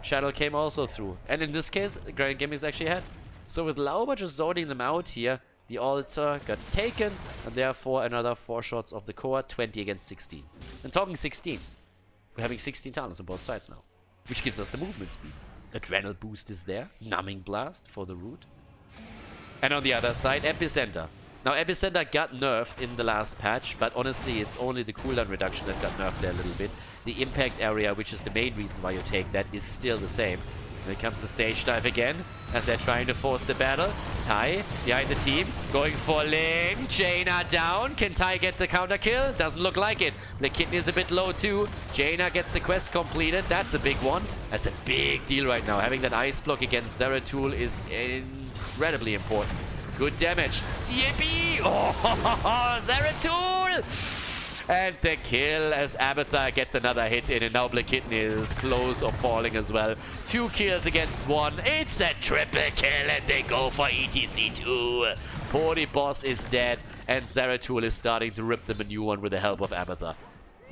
Channel came also through. And in this case, Granit Gaming is actually ahead. So with Lauber just zoning them out here, the altar got taken, and therefore another 4 shots of the core, 20 against 16. And talking 16, we're having 16 talents on both sides now, which gives us the movement speed. Adrenal boost is there, numbing blast for the root. And on the other side, Epicenter. Now Epicenter got nerfed in the last patch, but honestly it's only the cooldown reduction that got nerfed there a little bit. The impact area, which is the main reason why you take that, is still the same. Here comes the stage dive again, as they're trying to force the battle. Ty, behind the team, going for Ling. Jaina down. Can Ty get the counter kill? Doesn't look like it. The kidney is a bit low too. Jaina gets the quest completed. That's a big one. That's a big deal right now. Having that ice block against Zeratul is incredibly important. Good damage. TAB! Oh, Zeratul! And the kill as Abathar gets another hit in, and now Blakitny is close of falling as well. 2 kills against 1. It's a triple kill, and they go for ETC2. Boss is dead, and Zeratul is starting to rip them a new one with the help of Abathar.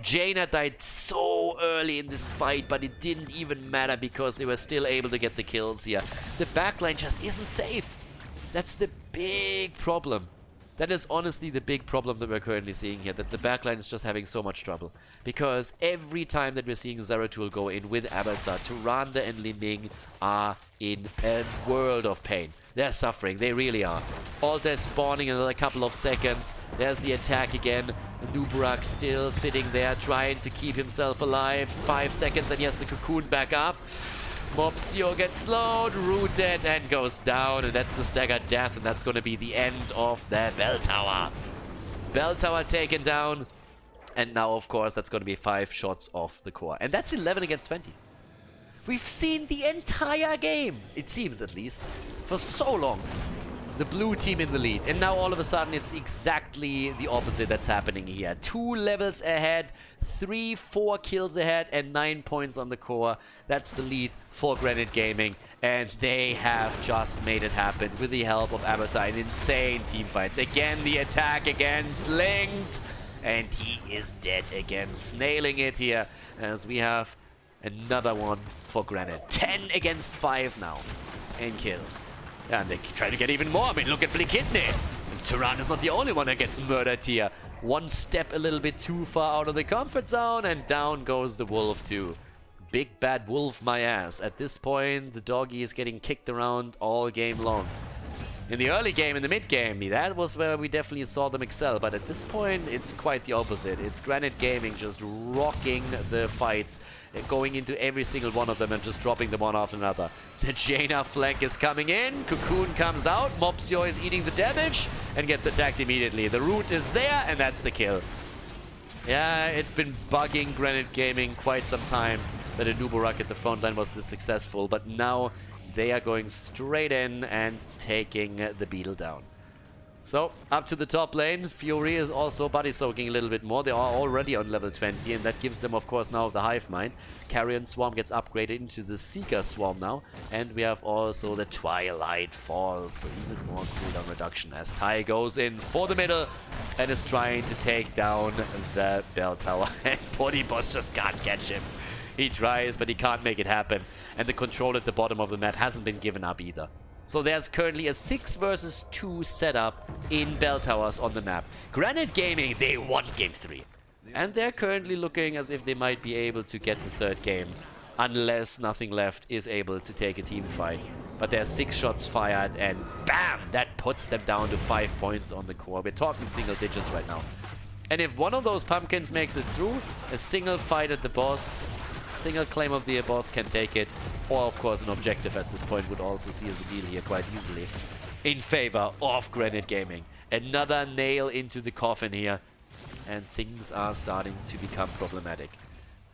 Jaina died so early in this fight, but it didn't even matter because they were still able to get the kills here. The backline just isn't safe. That's the big problem. That is honestly the big problem that we're currently seeing here, that the backline is just having so much trouble. Because every time that we're seeing Zeratul go in with Abathar, Tyrande and Li Ming are in a world of pain. They're suffering, they really are. Altar is spawning in another couple of seconds. There's the attack again. Nuburak still sitting there trying to keep himself alive. 5 seconds and he has the cocoon back up. Mopsio gets slowed, rooted, and goes down, and that's the staggered death, and that's going to be the end of the bell tower. Bell tower taken down, and now, of course, that's going to be 5 shots off the core. And that's 11 against 20. We've seen the entire game, it seems at least, for so long. The blue team in the lead, and now all of a sudden it's exactly the opposite that's happening here. 2 levels ahead, 3-4 kills ahead, and 9 points on the core. That's the lead for Granit Gaming, and they have just made it happen with the help of Abathar in insane team fights. Again, the attack against Linked, and he is dead again, snailing it here as we have another one for Granit. 10 against 5 now in kills. And they try to get even more. I mean, look at Blakitny. Tyrande is not the only one that gets murdered here. One step a little bit too far out of the comfort zone, and down goes the wolf too. Big bad wolf my ass. At this point, the doggy is getting kicked around all game long. In the early game, in the mid game, that was where we definitely saw them excel. But at this point, it's quite the opposite. It's Granit Gaming just rocking the fights, going into every single one of them and just dropping them one after another. The Jaina flank is coming in. Cocoon comes out. Mopsio is eating the damage and gets attacked immediately. The root is there, and that's the kill. Yeah, it's been bugging Granit Gaming quite some time that a Nuborak at the front line was this successful. But now they are going straight in and taking the Beetle down. So, up to the top lane. Fury is also body soaking a little bit more. They are already on level 20, and that gives them, of course, now the Hive Mind. Carrion Swarm gets upgraded into the Seeker Swarm now. And we have also the Twilight Falls, so even more cooldown reduction as Tai goes in for the middle and is trying to take down the Bell Tower. And Boss just can't catch him. He tries, but he can't make it happen. And the control at the bottom of the map hasn't been given up either. So there's currently a 6 versus 2 setup in Bell Towers on the map. Granit Gaming, they won Game 3. And they're currently looking as if they might be able to get the 3rd game. Unless Nothing Left is able to take a team fight. But there's 6 shots fired and BAM! That puts them down to 5 points on the core. We're talking single digits right now. And if one of those pumpkins makes it through, a single fight at the boss, single claim of the boss can take it, or of course an objective at this point would also seal the deal here quite easily in favor of Granit Gaming. Another nail into the coffin here, and things are starting to become problematic.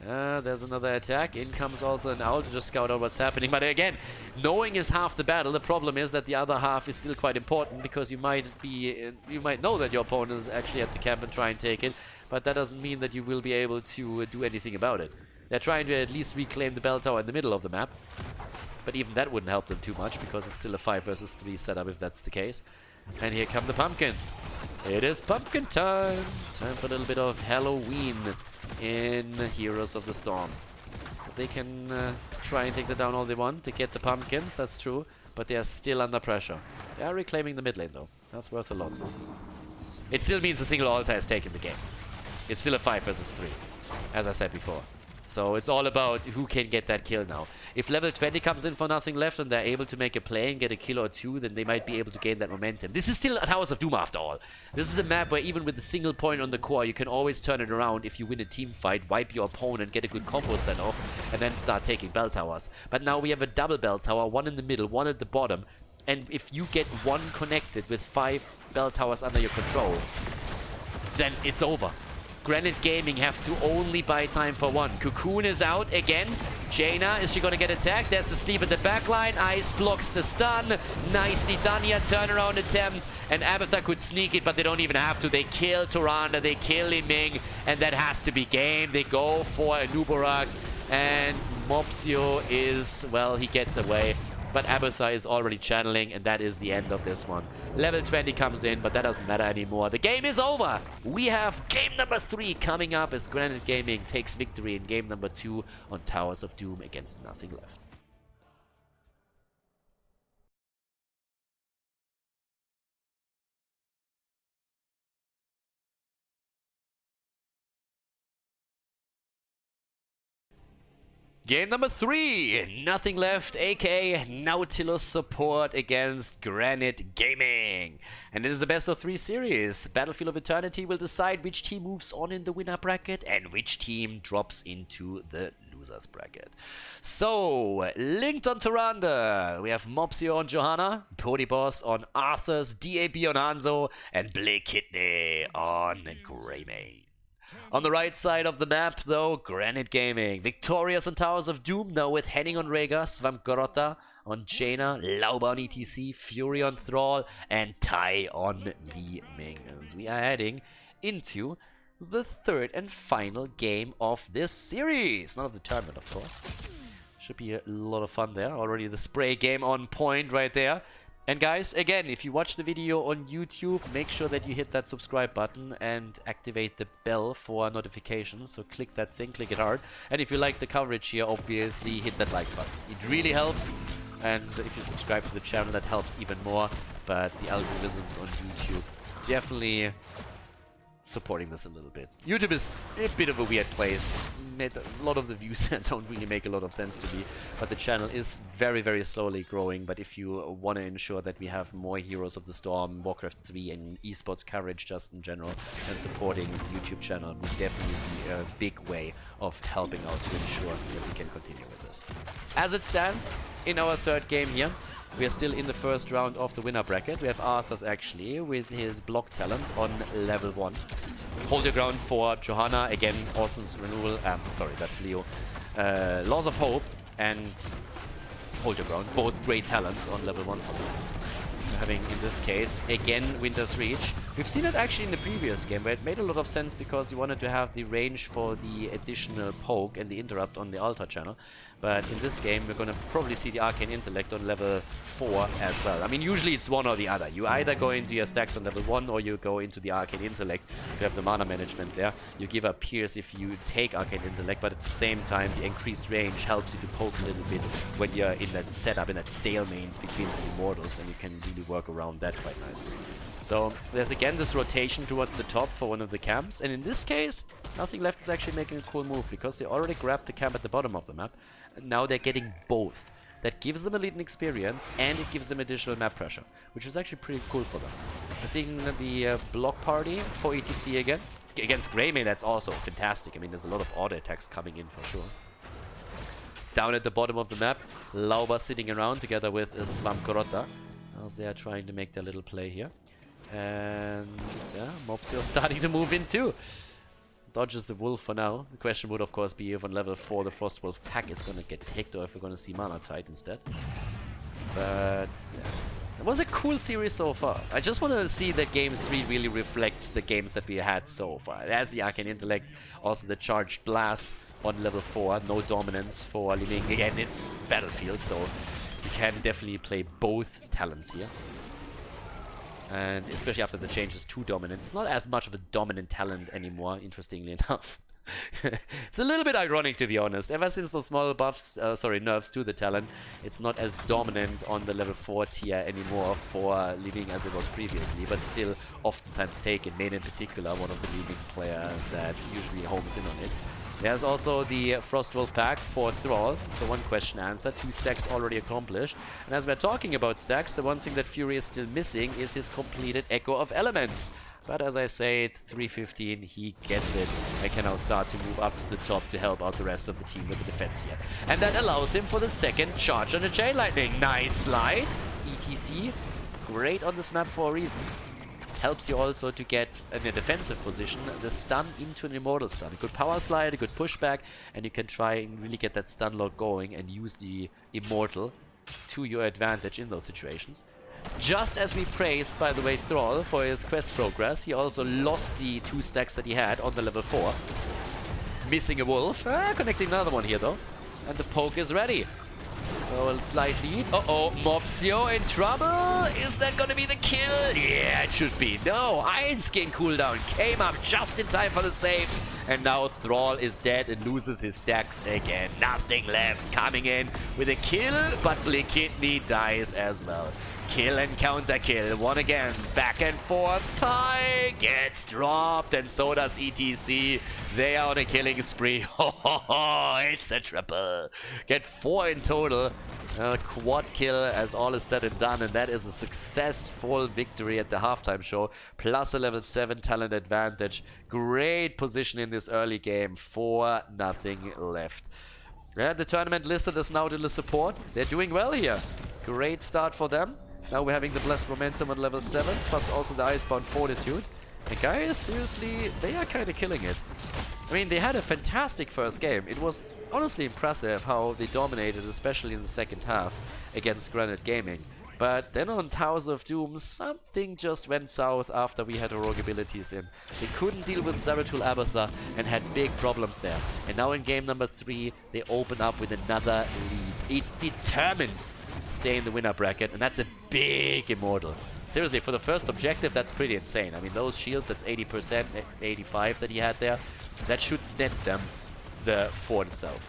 There's another attack. In comes also an owl to just scout out what's happening. But again, knowing is half the battle. The problem is that the other half is still quite important, because you might know that your opponent is actually at the camp and try and take it, but that doesn't mean that you will be able to do anything about it. They're trying to at least reclaim the Bell Tower in the middle of the map. But even that wouldn't help them too much, because it's still a 5 versus 3 setup if that's the case. And here come the pumpkins. It is pumpkin time. Time for a little bit of Halloween in Heroes of the Storm. They can try and take that down all they want to get the pumpkins, that's true. But they are still under pressure. They are reclaiming the mid lane though. That's worth a lot. It still means a single altar has taken the game. It's still a 5 versus 3, as I said before. So it's all about who can get that kill now. If level 20 comes in for Nothing Left and they're able to make a play and get a kill or 2, then they might be able to gain that momentum. This is still a Towers of Doom after all. This is a map where even with a single point on the core, you can always turn it around if you win a team fight, wipe your opponent, get a good combo set off, and then start taking Bell Towers. But now we have a double Bell Tower, one in the middle, one at the bottom. And if you get one connected with 5 Bell Towers under your control, then it's over. Granit Gaming have to only buy time for one. Cocoon is out again. Jaina, is she gonna get attacked? There's the sleep at the backline. Ice blocks the stun. Nicely done here. Turnaround attempt. And Abathar could sneak it, but they don't even have to. They kill Tyrande, they kill Liming, and that has to be game. They go for a Nuborak, and Mopsio is, well, he gets away. But Abathar is already channeling, and that is the end of this one. Level 20 comes in, but that doesn't matter anymore. The game is over. We have game number 3 coming up as Granit Gaming takes victory in game number 2 on Towers of Doom against Nothing Left. Game number 3, Nothing Left, aka Nautilus support against Granit Gaming. And it is a best of 3 series. Battlefield of Eternity will decide which team moves on in the winner bracket and which team drops into the losers bracket. So, linked on Tyrande, we have Mopsio on Johanna, Boss on Arthurs, DAB on Hanzo, and Blake Kidney on Greymane. On the right side of the map, though, Granit Gaming. Victorious on Towers of Doom, now with Henning on Rhaegar, Svampgarota on Jaina, Lauba on ETC, Fury on Thrall, and Tai on Liming. As we are heading into the 3rd and final game of this series. Not of the tournament, of course. Should be a lot of fun there. Already the spray game on point right there. And guys, again, if you watch the video on YouTube, make sure that you hit that subscribe button and activate the bell for notifications. So click that thing, click it hard. And if you like the coverage here, obviously hit that like button. It really helps. And if you subscribe to the channel, that helps even more. But the algorithms on YouTube definitely supporting this a little bit. YouTube is a bit of a weird place. A lot of the views don't really make a lot of sense to me, but the channel is very, very slowly growing. But if you want to ensure that we have more Heroes of the Storm, Warcraft 3 and esports coverage just in general, and supporting the YouTube channel would definitely be a big way of helping out to ensure that we can continue with this. As it stands, in our third game here, we are still in the first round of the winner bracket. We have Arthas actually with his block talent on level 1. Hold your ground for Johanna. Again, Orson's renewal. Sorry, that's Leo. Laws of Hope and Hold Your Ground. Both great talents on level 1 for them. Having, in this case, again, Winter's Reach. We've seen it actually in the previous game, where it made a lot of sense because you wanted to have the range for the additional poke and the interrupt on the altar channel. But in this game, we're going to probably see the Arcane Intellect on level 4 as well. I mean, usually it's one or the other. You either go into your stacks on level 1 or you go into the Arcane Intellect if you have the mana management there. You give up Pierce if you take Arcane Intellect, but at the same time, the increased range helps you to poke a little bit when you're in that setup, in that stalemate between the Immortals, and you can really work around that quite nicely. So there's again this rotation towards the top for one of the camps, and in this case, Nothing Left is actually making a cool move because they already grabbed the camp at the bottom of the map, and now they're getting both. That gives them a leading experience and it gives them additional map pressure, which is actually pretty cool for them. We're seeing the block party for ETC again. Against Greymane, that's also fantastic. I mean, there's a lot of auto attacks coming in for sure. Down at the bottom of the map, Lauba sitting around together with Swamp Korota, as they are trying to make their little play here. And Mopsio starting to move in too. Dodges the Wolf for now. The question would of course be if on level 4 the Frostwolf pack is going to get picked or if we're going to see Mana Tide instead. But yeah. It was a cool series so far. I just want to see that Game 3 really reflects the games that we had so far. It has the Arcane Intellect, also the Charged Blast on level 4. No dominance for Li Ming. Again, it's Battlefield, so you can definitely play both talents here. And especially after the changes to dominance, it's not as much of a dominant talent anymore, interestingly enough. It's a little bit ironic, to be honest. Ever since those small buffs, nerfs to the talent, it's not as dominant on the level 4 tier anymore for Li Ming as it was previously, but still oftentimes taken. Main in particular, one of the Li Ming players that usually homes in on it. There's also the Frostwolf pack for Thrall, so one question answered, 2 stacks already accomplished. And as we're talking about stacks, the one thing that Fury is still missing is his completed Echo of Elements. But as I say, it's 315, he gets it, and can now start to move up to the top to help out the rest of the team with the defense here. And that allows him for the second charge on the Chain Lightning. Nice slide, ETC, great on this map for a reason. Helps you also to get in a defensive position the stun into an Immortal stun. A good power slide, a good pushback, and you can try and really get that stun lock going and use the Immortal to your advantage in those situations. Just as we praised, by the way, Thrall for his quest progress, he also lost the 2 stacks that he had on the level 4. Missing a Wolf, connecting another one here though, and the poke is ready. So a slight lead. Uh-oh, Mopsio in trouble. Is that gonna be the kill? Yeah, it should be. No, Iron Skin cooldown came up just in time for the save. And now Thrall is dead and loses his stacks again. Nothing Left coming in with a kill, but Blink Kidney dies as well. Kill and counter kill. One again. Back and forth. Tai gets dropped, and so does ETC. They are on a killing spree. It's a triple. Get 4 in total. Quad kill as all is said and done, and that is a successful victory at the halftime show. Plus a level 7 talent advantage. Great position in this early game. 4-0 left. Yeah, the tournament listed as now to the support. They're doing well here. Great start for them. Now we're having the Blessed Momentum on level 7, plus also the Icebound Fortitude. And guys, seriously, they are kind of killing it. I mean, they had a fantastic first game. It was honestly impressive how they dominated, especially in the second half, against Granit Gaming. But then on Towers of Doom, something just went south after we had heroic abilities in. They couldn't deal with Zeratul Abathar and had big problems there. And now in game number 3, they open up with another lead. It determined stay in the winner bracket, and that's a big Immortal. Seriously, for the first objective, that's pretty insane. I mean, those shields, that's 80%, 85 that he had there. That should net them the fort itself.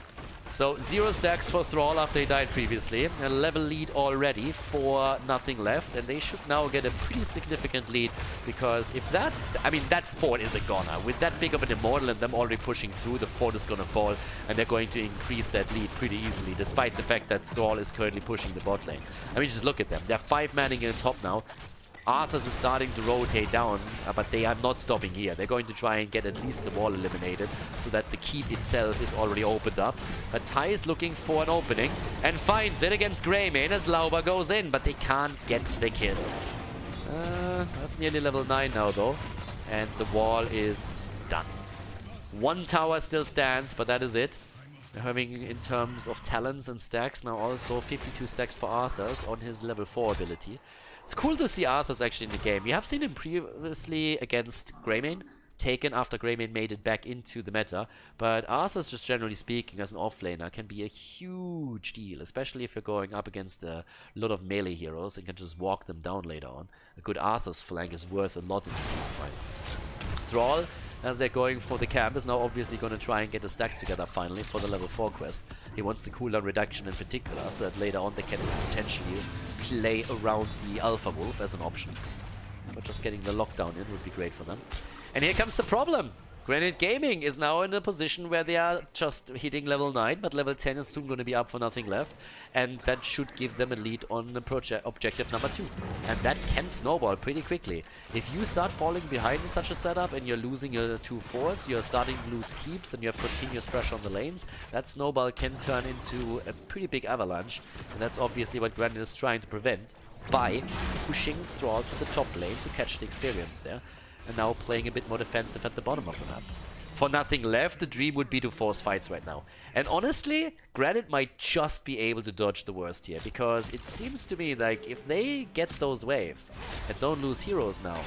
So 0 stacks for Thrall after he died previously. A level lead already for nothing left. And they should now get a pretty significant lead. Because if that... I mean, that fort is a goner. With that big of an Immortal and them already pushing through, the fort is going to fall. And they're going to increase that lead pretty easily. Despite the fact that Thrall is currently pushing the bot lane. I mean, just look at them. They're 5-manning in top now. Arthas is starting to rotate down, but they are not stopping here. They're going to try and get at least the wall eliminated so that the keep itself is already opened up. But Tai is looking for an opening and finds it against Greymane as Lauber goes in, but they can't get the kill. That's nearly level 9 now though, and the wall is done. 1 tower still stands, but that is it. Having in terms of talents and stacks now also 52 stacks for Arthas on his level 4 ability. It's cool to see Arthas actually in the game. We have seen him previously against Greymane, taken after Greymane made it back into the meta. But Arthas, just generally speaking, as an offlaner, can be a huge deal, especially if you're going up against a lot of melee heroes and can just walk them down later on. A good Arthas flank is worth a lot in the team fight. Thrall, as they're going for the camp, is now obviously going to try and get the stacks together finally for the level 4 quest. He wants the cooldown reduction in particular, so that later on they can potentially play around the Alpha Wolf as an option. But just getting the lockdown in would be great for them. And here comes the problem. Granit Gaming is now in a position where they are just hitting level 9, but level 10 is soon going to be up for nothing left. And that should give them a lead on the objective number 2. And that can snowball pretty quickly. If you start falling behind in such a setup and you're losing your 2 forwards, you're starting to lose keeps and you have continuous pressure on the lanes, that snowball can turn into a pretty big avalanche. And that's obviously what Granit is trying to prevent by pushing Thrall to the top lane to catch the experience there. And now playing a bit more defensive at the bottom of the map. For nothing left, the dream would be to force fights right now. And honestly, Granit might just be able to dodge the worst here, because it seems to me like if they get those waves and don't lose heroes now,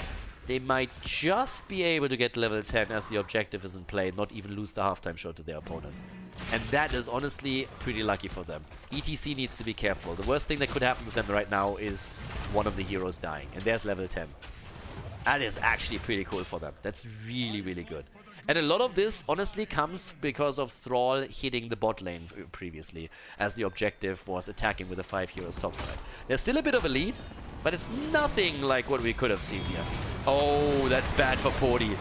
they might just be able to get level 10 as the objective is in play, not even lose the halftime shot to their opponent. And that is honestly pretty lucky for them. ETC needs to be careful. The worst thing that could happen to them right now is one of the heroes dying, and there's level 10. That is actually pretty cool for them. That's really, really good. And a lot of this, honestly, comes because of Thrall hitting the bot lane previously, as the objective was attacking with the 5 heroes topside. There's still a bit of a lead, but it's nothing like what we could have seen here. Oh, that's bad for Pody.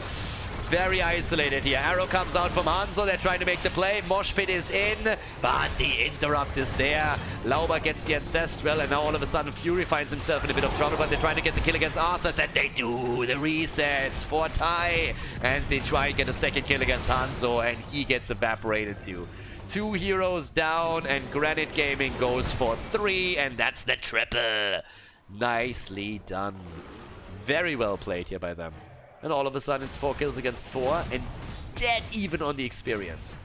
Very isolated here. Arrow comes out from Hanzo. They're trying to make the play. Mosh Pit is in, but the interrupt is there. Lauber gets the Ancestral, and now all of a sudden Fury finds himself in a bit of trouble, but they're trying to get the kill against Arthas, and they do the resets for Tai. And they try and get a second kill against Hanzo, and he gets evaporated too. 2 heroes down, and Granit Gaming goes for 3, and that's the triple. Nicely done. Very well played here by them. And all of a sudden it's 4 kills against 4, and dead even on the experience.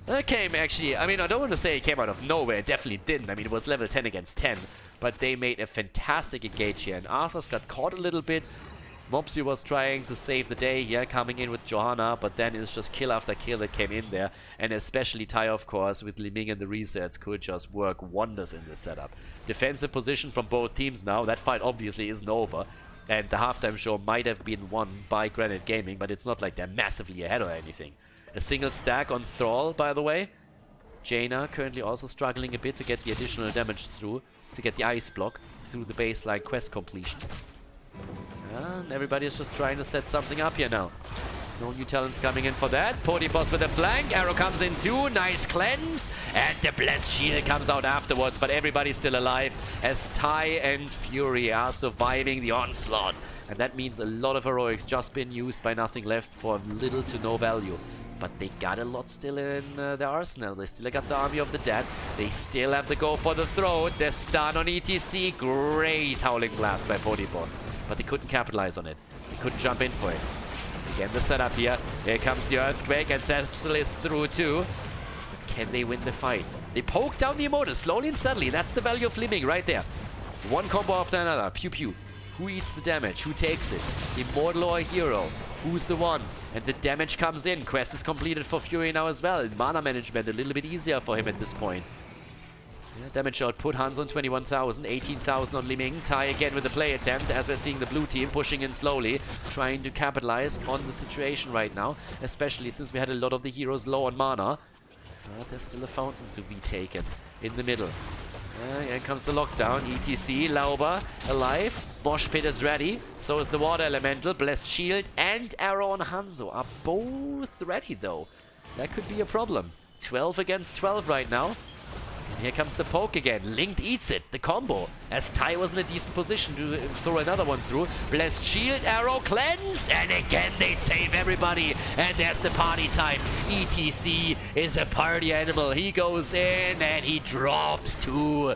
That came actually, I mean, I don't want to say it came out of nowhere, it definitely didn't. I mean, it was level 10 against 10, but they made a fantastic engage here, and Arthas got caught a little bit. Mopsy was trying to save the day here, coming in with Johanna, but then it's just kill after kill that came in there, and especially Tai, of course, with Li Ming and the resets could just work wonders in this setup. Defensive position from both teams now. That fight obviously isn't over. And the halftime show might have been won by Granit Gaming, but it's not like they're massively ahead or anything. A single stack on Thrall, by the way. Jaina currently also struggling a bit to get the additional damage through, to get the ice block through the baseline quest completion. And everybody is just trying to set something up here now. No new talents coming in for that. Pody boss with a flank. Arrow comes in too. Nice cleanse. And the Blessed Shield comes out afterwards. But everybody's still alive as Tai and Fury are surviving the onslaught. And that means a lot of heroics just been used by nothing left for little to no value. But they got a lot still in their arsenal. They still got the Army of the Dead. They still have to go for the throat. They're stun on ETC. Great Howling Blast by Pody boss. But they couldn't capitalize on it. They couldn't jump in for it. Again, the setup here. Here comes the Earthquake. Ancestral is through too. But can they win the fight? They poke down the Immortal slowly and steadily. That's the value of Li Ming right there. One combo after another. Pew pew. Who eats the damage? Who takes it? Immortal or a hero? Who's the one? And the damage comes in. Quest is completed for Fury now as well. Mana management a little bit easier for him at this point. Yeah, damage output, Hanzo on 21,000, 18,000 on Li Ming. Tai again with the play attempt, as we're seeing the blue team pushing in slowly, trying to capitalize on the situation right now, especially since we had a lot of the heroes low on mana. There's still a fountain to be taken in the middle. Here comes the lockdown. ETC, Lauber, alive. Mosh Pit is ready. So is the Water Elemental. Blessed Shield and Arrow on Hanzo are both ready, though. That could be a problem. 12 against 12 right now. And here comes the poke again. Linked eats it. The combo. As Tai was in a decent position to throw another one through. Blessed Shield, Arrow, Cleanse. And again they save everybody. And there's the party time. ETC is a party animal. He goes in and he drops two.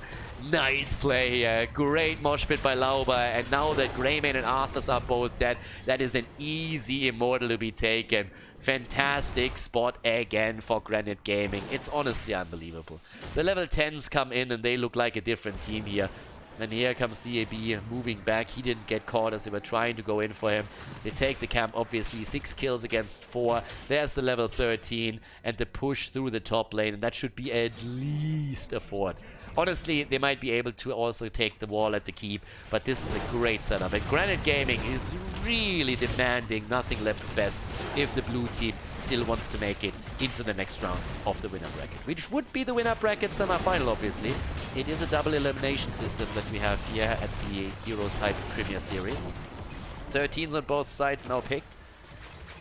Nice play here. Great mosh pit by Lauber. And now that Greymane and Arthas are both dead, that is an easy immortal to be taken. Fantastic spot again for Granit Gaming. It's honestly unbelievable. The level 10s come in and they look like a different team here. And here comes DAB moving back. He didn't get caught as they were trying to go in for him. They take the camp, obviously. 6 kills against 4. There's the level 13 and the push through the top lane. And that should be at least a fort. Honestly, they might be able to also take the wall at the keep, but this is a great setup. And Granit Gaming is really demanding nothing left's best if the blue team still wants to make it into the next round of the winner bracket, which would be the winner bracket semi-final, obviously. It is a double elimination system that we have here at the HeroesHype Premier Series. 13s on both sides now picked.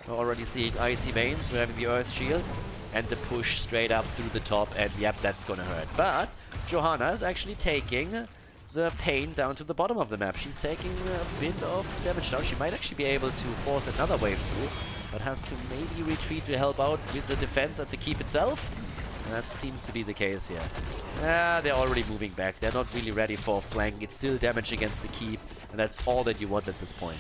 We're already seeing Icy Veins. We're having the Earth Shield and the push straight up through the top, and yep, that's gonna hurt. But Johanna is actually taking the pain down to the bottom of the map. She's taking a bit of damage now. She might actually be able to force another wave through, but has to maybe retreat to help out with the defense at the keep itself. And that seems to be the case here. They're already moving back. They're not really ready for a flank. It's still damage against the keep, and that's all that you want at this point.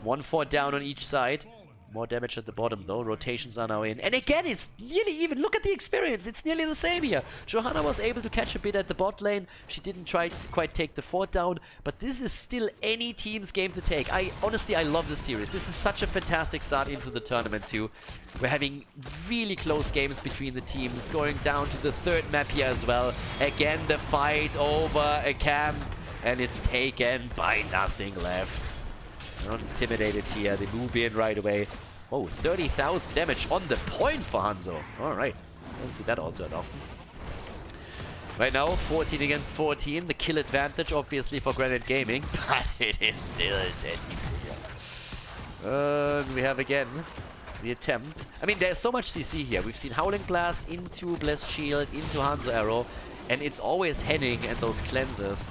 1 fort down on each side. More damage at the bottom though. Rotations are now in. And again, it's nearly even. Look at the experience. It's nearly the same here. Johanna was able to catch a bit at the bot lane. She didn't quite take the fort down. But this is still any team's game to take. Honestly, I love this series. This is such a fantastic start into the tournament too. We're having really close games between the teams. Going down to the third map here as well. Again, the fight over a camp. And it's taken by nothing left. They're not intimidated here. They move in right away. Oh, 30,000 damage on the point for Hanzo. Alright. I don't see that all too often. Right now, 14 against 14. The kill advantage, obviously, for Granit Gaming. But it is still dead. We have, again, the attempt. I mean, there's so much CC here. We've seen Howling Blast into Blessed Shield, into Hanzo Arrow. And it's always Henning and those cleansers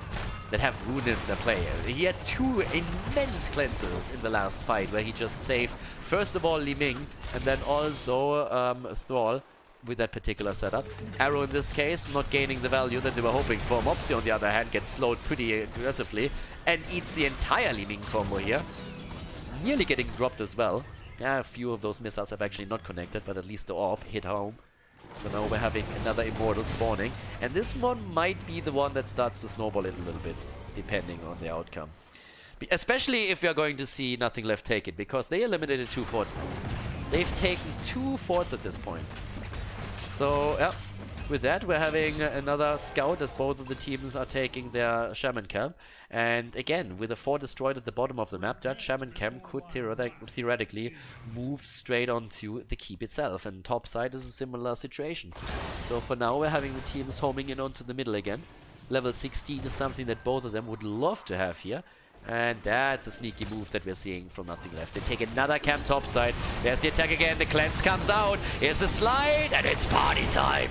that have ruined the play. He had 2 immense cleanses in the last fight where he just saved, first of all, Li Ming, and then also Thrall with that particular setup. Arrow in this case not gaining the value that they were hoping for. Mopsy on the other hand gets slowed pretty aggressively and eats the entire Li Ming combo here. Nearly getting dropped as well. Yeah, a few of those missiles have actually not connected, but at least the orb hit home. So now we're having another Immortal spawning. And this one might be the one that starts to snowball it a little bit, depending on the outcome. Especially if we are going to see nothing left take it, because they eliminated 2 forts now. They've taken 2 forts at this point. So, yeah, with that, we're having another scout as both of the teams are taking their Shaman camp. And again, with a fort destroyed at the bottom of the map, that Shaman camp could theoretically move straight onto the keep itself. And top side is a similar situation. So for now, we're having the teams homing in onto the middle again. Level 16 is something that both of them would love to have here. And that's a sneaky move that we're seeing from nothing left. They take another camp topside. There's the attack again. The cleanse comes out. Here's the slide. And it's party time.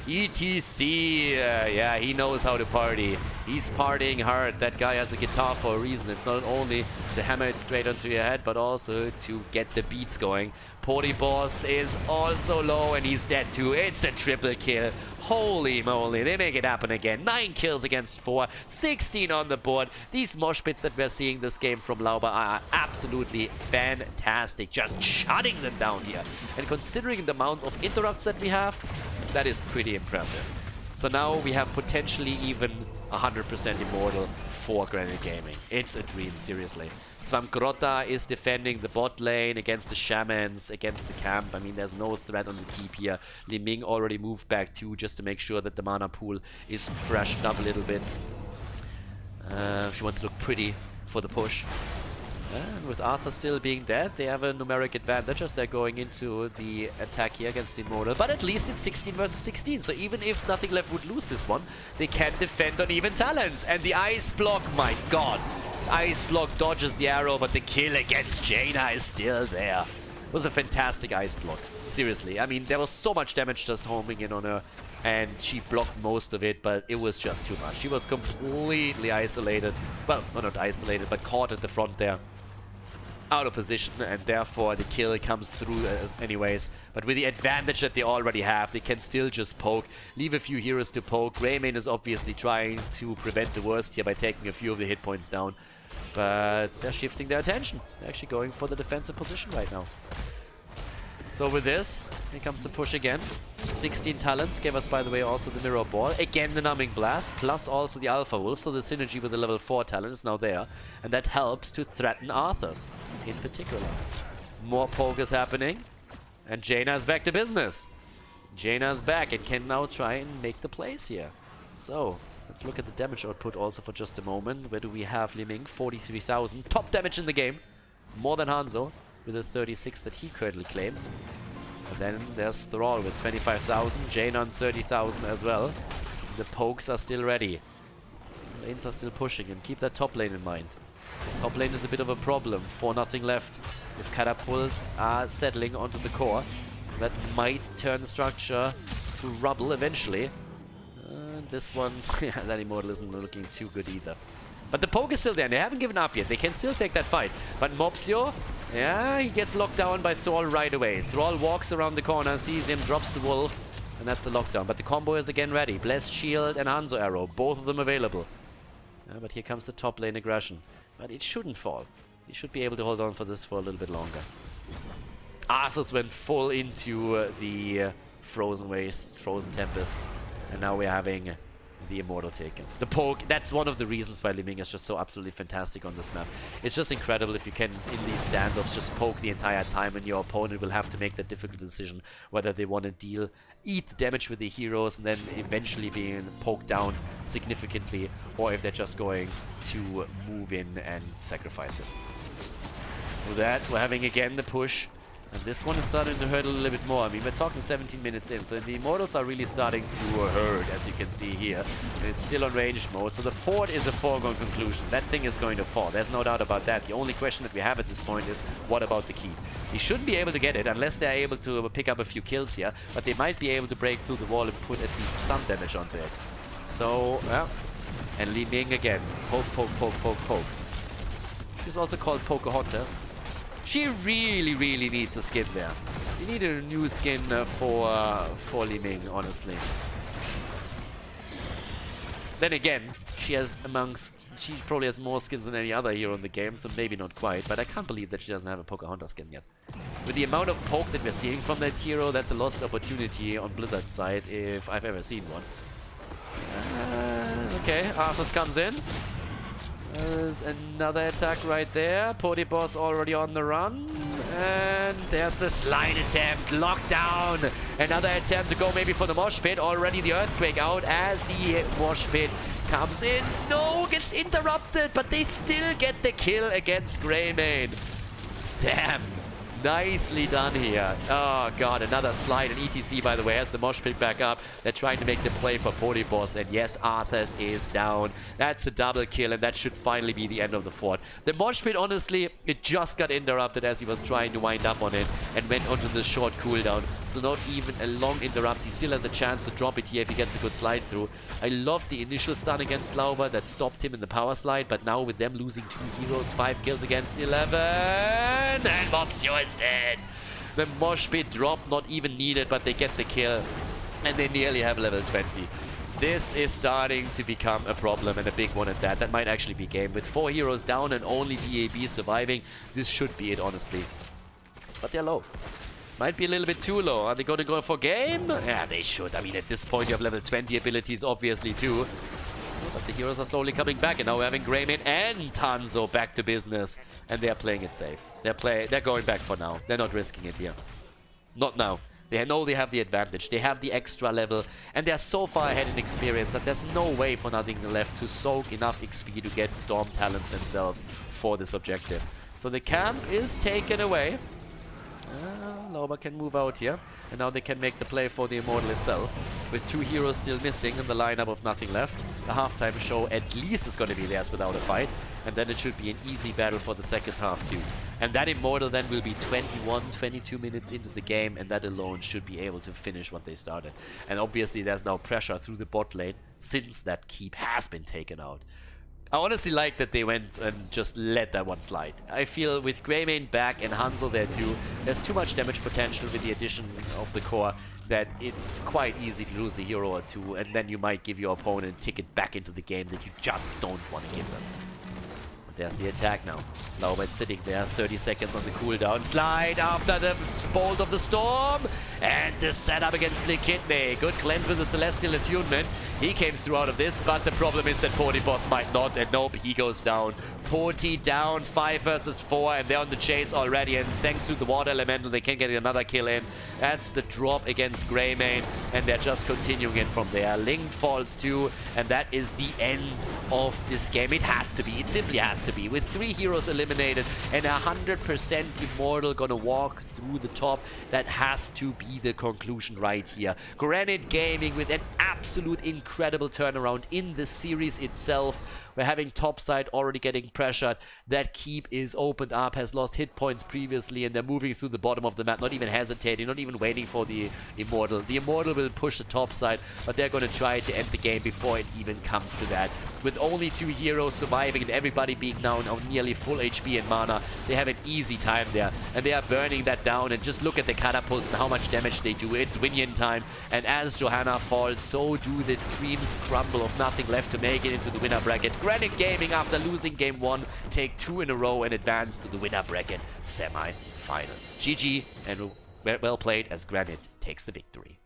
ETC. Yeah, he knows how to party. He's partying hard. That guy has a guitar for a reason. It's not only to hammer it straight onto your head, but also to get the beats going. Porty Boss is also low and he's dead too. It's a triple kill. Holy moly, they make it happen again. 9 kills against 4, 16 on the board. These mosh pits that we're seeing this game from Lauber are absolutely fantastic. Just shutting them down here. And considering the amount of interrupts that we have, that is pretty impressive. So now we have potentially even 100% Immortal for Granit Gaming. It's a dream, seriously. Svamgrota is defending the bot lane against the Shamans, against the camp. I mean, there's no threat on the keep here. Li Ming already moved back too, just to make sure that the mana pool is freshened up a little bit. She wants to look pretty for the push. And with Arthur still being dead, they have a numeric advantage as they're going into the attack here against Immortal. But at least it's 16 versus 16, so even if Nothing Left would lose this one, they can defend on even talents. And the Ice Block, my god! Ice Block dodges the arrow, but the kill against Jaina is still there. It was a fantastic Ice Block. Seriously, I mean, there was so much damage just homing in on her, and she blocked most of it, but it was just too much. She was completely isolated. Well, not isolated, but caught at the front there. Out of position, and therefore the kill comes through anyways. But with the advantage that they already have, they can still just poke, leave a few heroes to poke. Greymane is obviously trying to prevent the worst here by taking a few of the hit points down. But they're shifting their attention. They're actually going for the defensive position right now. So with this, here comes the push again. 16 talents gave us, by the way, also the Mirror Ball. Again, the Numbing Blast, plus also the Alpha Wolf. So the synergy with the level 4 talent is now there. And that helps to threaten Arthur's in particular. More poke is happening. And Jaina's back to business. Jaina's back and can now try and make the plays here. So, let's look at the damage output also for just a moment. Where do we have Li Ming? 43,000. Top damage in the game. More than Hanzo, with the 36 that he currently claims. And then there's Thrall with 25,000, Jaina on 30,000 as well. The pokes are still ready. Lanes are still pushing, and keep that top lane in mind. Top lane is a bit of a problem for Nothing Left. If catapults are settling onto the core, that might turn structure to rubble eventually. This one, that Immortal isn't looking too good either. But the poke is still there, and they haven't given up yet. They can still take that fight. But Mopsio, yeah, he gets locked down by Thrall right away. Thrall walks around the corner, sees him, drops the wolf, and that's the lockdown. But the combo is again ready. Blessed Shield and Hanzo Arrow, both of them available. But here comes the top lane aggression. But it shouldn't fall. He should be able to hold on for this for a little bit longer. Arthur's went full into the Frozen Wastes, Frozen Tempest. And now we're having the Immortal taken. The poke, that's one of the reasons why Li Ming is just so absolutely fantastic on this map. It's just incredible if you can, in these standoffs, just poke the entire time, and your opponent will have to make that difficult decision whether they want to eat the damage with the heroes and then eventually being poked down significantly, or if they're just going to move in and sacrifice it. With that, we're having again the push. And this one is starting to hurt a little bit more. I mean, we're talking 17 minutes in, so the Immortals are really starting to hurt, as you can see here. And it's still on ranged mode, so the fort is a foregone conclusion. That thing is going to fall. There's no doubt about that. The only question that we have at this point is, what about the key? He shouldn't be able to get it unless they're able to pick up a few kills here, but they might be able to break through the wall and put at least some damage onto it. So, yeah. And Li Ming again. Poke, poke, poke, poke, poke. She's also called Pocahontas. She really, really needs a skin there. You need a new skin for Li Ming, honestly. Then again, she probably has more skins than any other hero in the game, so maybe not quite. But I can't believe that she doesn't have a Pocahontas skin yet. With the amount of poke that we're seeing from that hero, that's a lost opportunity on Blizzard's side, if I've ever seen one. Okay, Arthas comes in. There's another attack right there. Boss already on the run. And there's the slide attempt. Lockdown. Another attempt to go maybe for the mosh pit. Already the earthquake out as the mosh pit comes in. No, gets interrupted, but they still get the kill against Greymane. Damn. Nicely done here. Oh god, another slide. And ETC, by the way, has the mosh pit back up. They're trying to make the play for Boss. And yes, Arthas is down. That's a double kill, and that should finally be the end of the fort. The mosh pit, honestly, it just got interrupted as he was trying to wind up on it and went onto the short cooldown. So not even a long interrupt. He still has a chance to drop it here if he gets a good slide through. I love the initial stun against Lauber that stopped him in the power slide, but now with them losing 2 heroes, 5 kills against 11, and Mopsio is dead. The mosh pit drop, not even needed, but they get the kill, and they nearly have level 20. This is starting to become a problem, and a big one at that. That might actually be game. With 4 heroes down and only DAB surviving, this should be it, honestly. But they're low. Might be a little bit too low. Are they going to go for game? Yeah, they should. I mean, at this point, you have level 20 abilities, obviously, too. But the heroes are slowly coming back, and now we're having Granit and Hanzo back to business. And they're playing it safe. They're going back for now. They're not risking it here. Not now. They know they have the advantage. They have the extra level, and they're so far ahead in experience that there's no way for Nothing Left to soak enough XP to get Storm talents themselves for this objective. So the camp is taken away. Loba can move out here. And now they can make the play for the Immortal itself. With 2 heroes still missing in the lineup of nothing left. The halftime show at least is going to be theirs without a fight. And then it should be an easy battle for the second half too. And that Immortal then will be 21, 22 minutes into the game. And that alone should be able to finish what they started. And obviously there's now pressure through the bot lane since that keep has been taken out. I honestly like that they went and just let that one slide. I feel with Greymane back and Hansel there too, there's too much damage potential with the addition of the core that it's quite easy to lose a hero or two, and then you might give your opponent a ticket back into the game that you just don't want to give them. But there's the attack now. Lauber is sitting there, 30 seconds on the cooldown. Slide after the Bolt of the Storm, and the setup against the Kidney. Good cleanse with the Celestial Attunement. He came through out of this, but the problem is that Boss might not, and nope, he goes down. Porty down, 5 versus 4, and they're on the chase already, and thanks to the Water Elemental, they can get another kill in. That's the drop against Greymane, and they're just continuing it from there. Ling falls too, and that is the end of this game. It has to be, it simply has to be. With 3 heroes eliminated and 100% Immortal gonna walk through the top, that has to be the conclusion right here. Granit Gaming with an absolute incredible turnaround in the series itself. We're having topside already getting pressured. That keep is opened up, has lost hit points previously, and they're moving through the bottom of the map, not even hesitating, not even waiting for the Immortal. The Immortal will push the topside, but they're going to try to end the game before it even comes to that. With only 2 heroes surviving and everybody being down on nearly full HP and mana, they have an easy time there. And they are burning that down, and just look at the catapults and how much damage they do. It's Winion time, and as Johanna falls, so do the dreams crumble of nothing left to make it into the winner bracket. Granit Gaming, after losing game 1, take 2 in a row and advance to the winner bracket semi-final. GG, and well played as Granit takes the victory.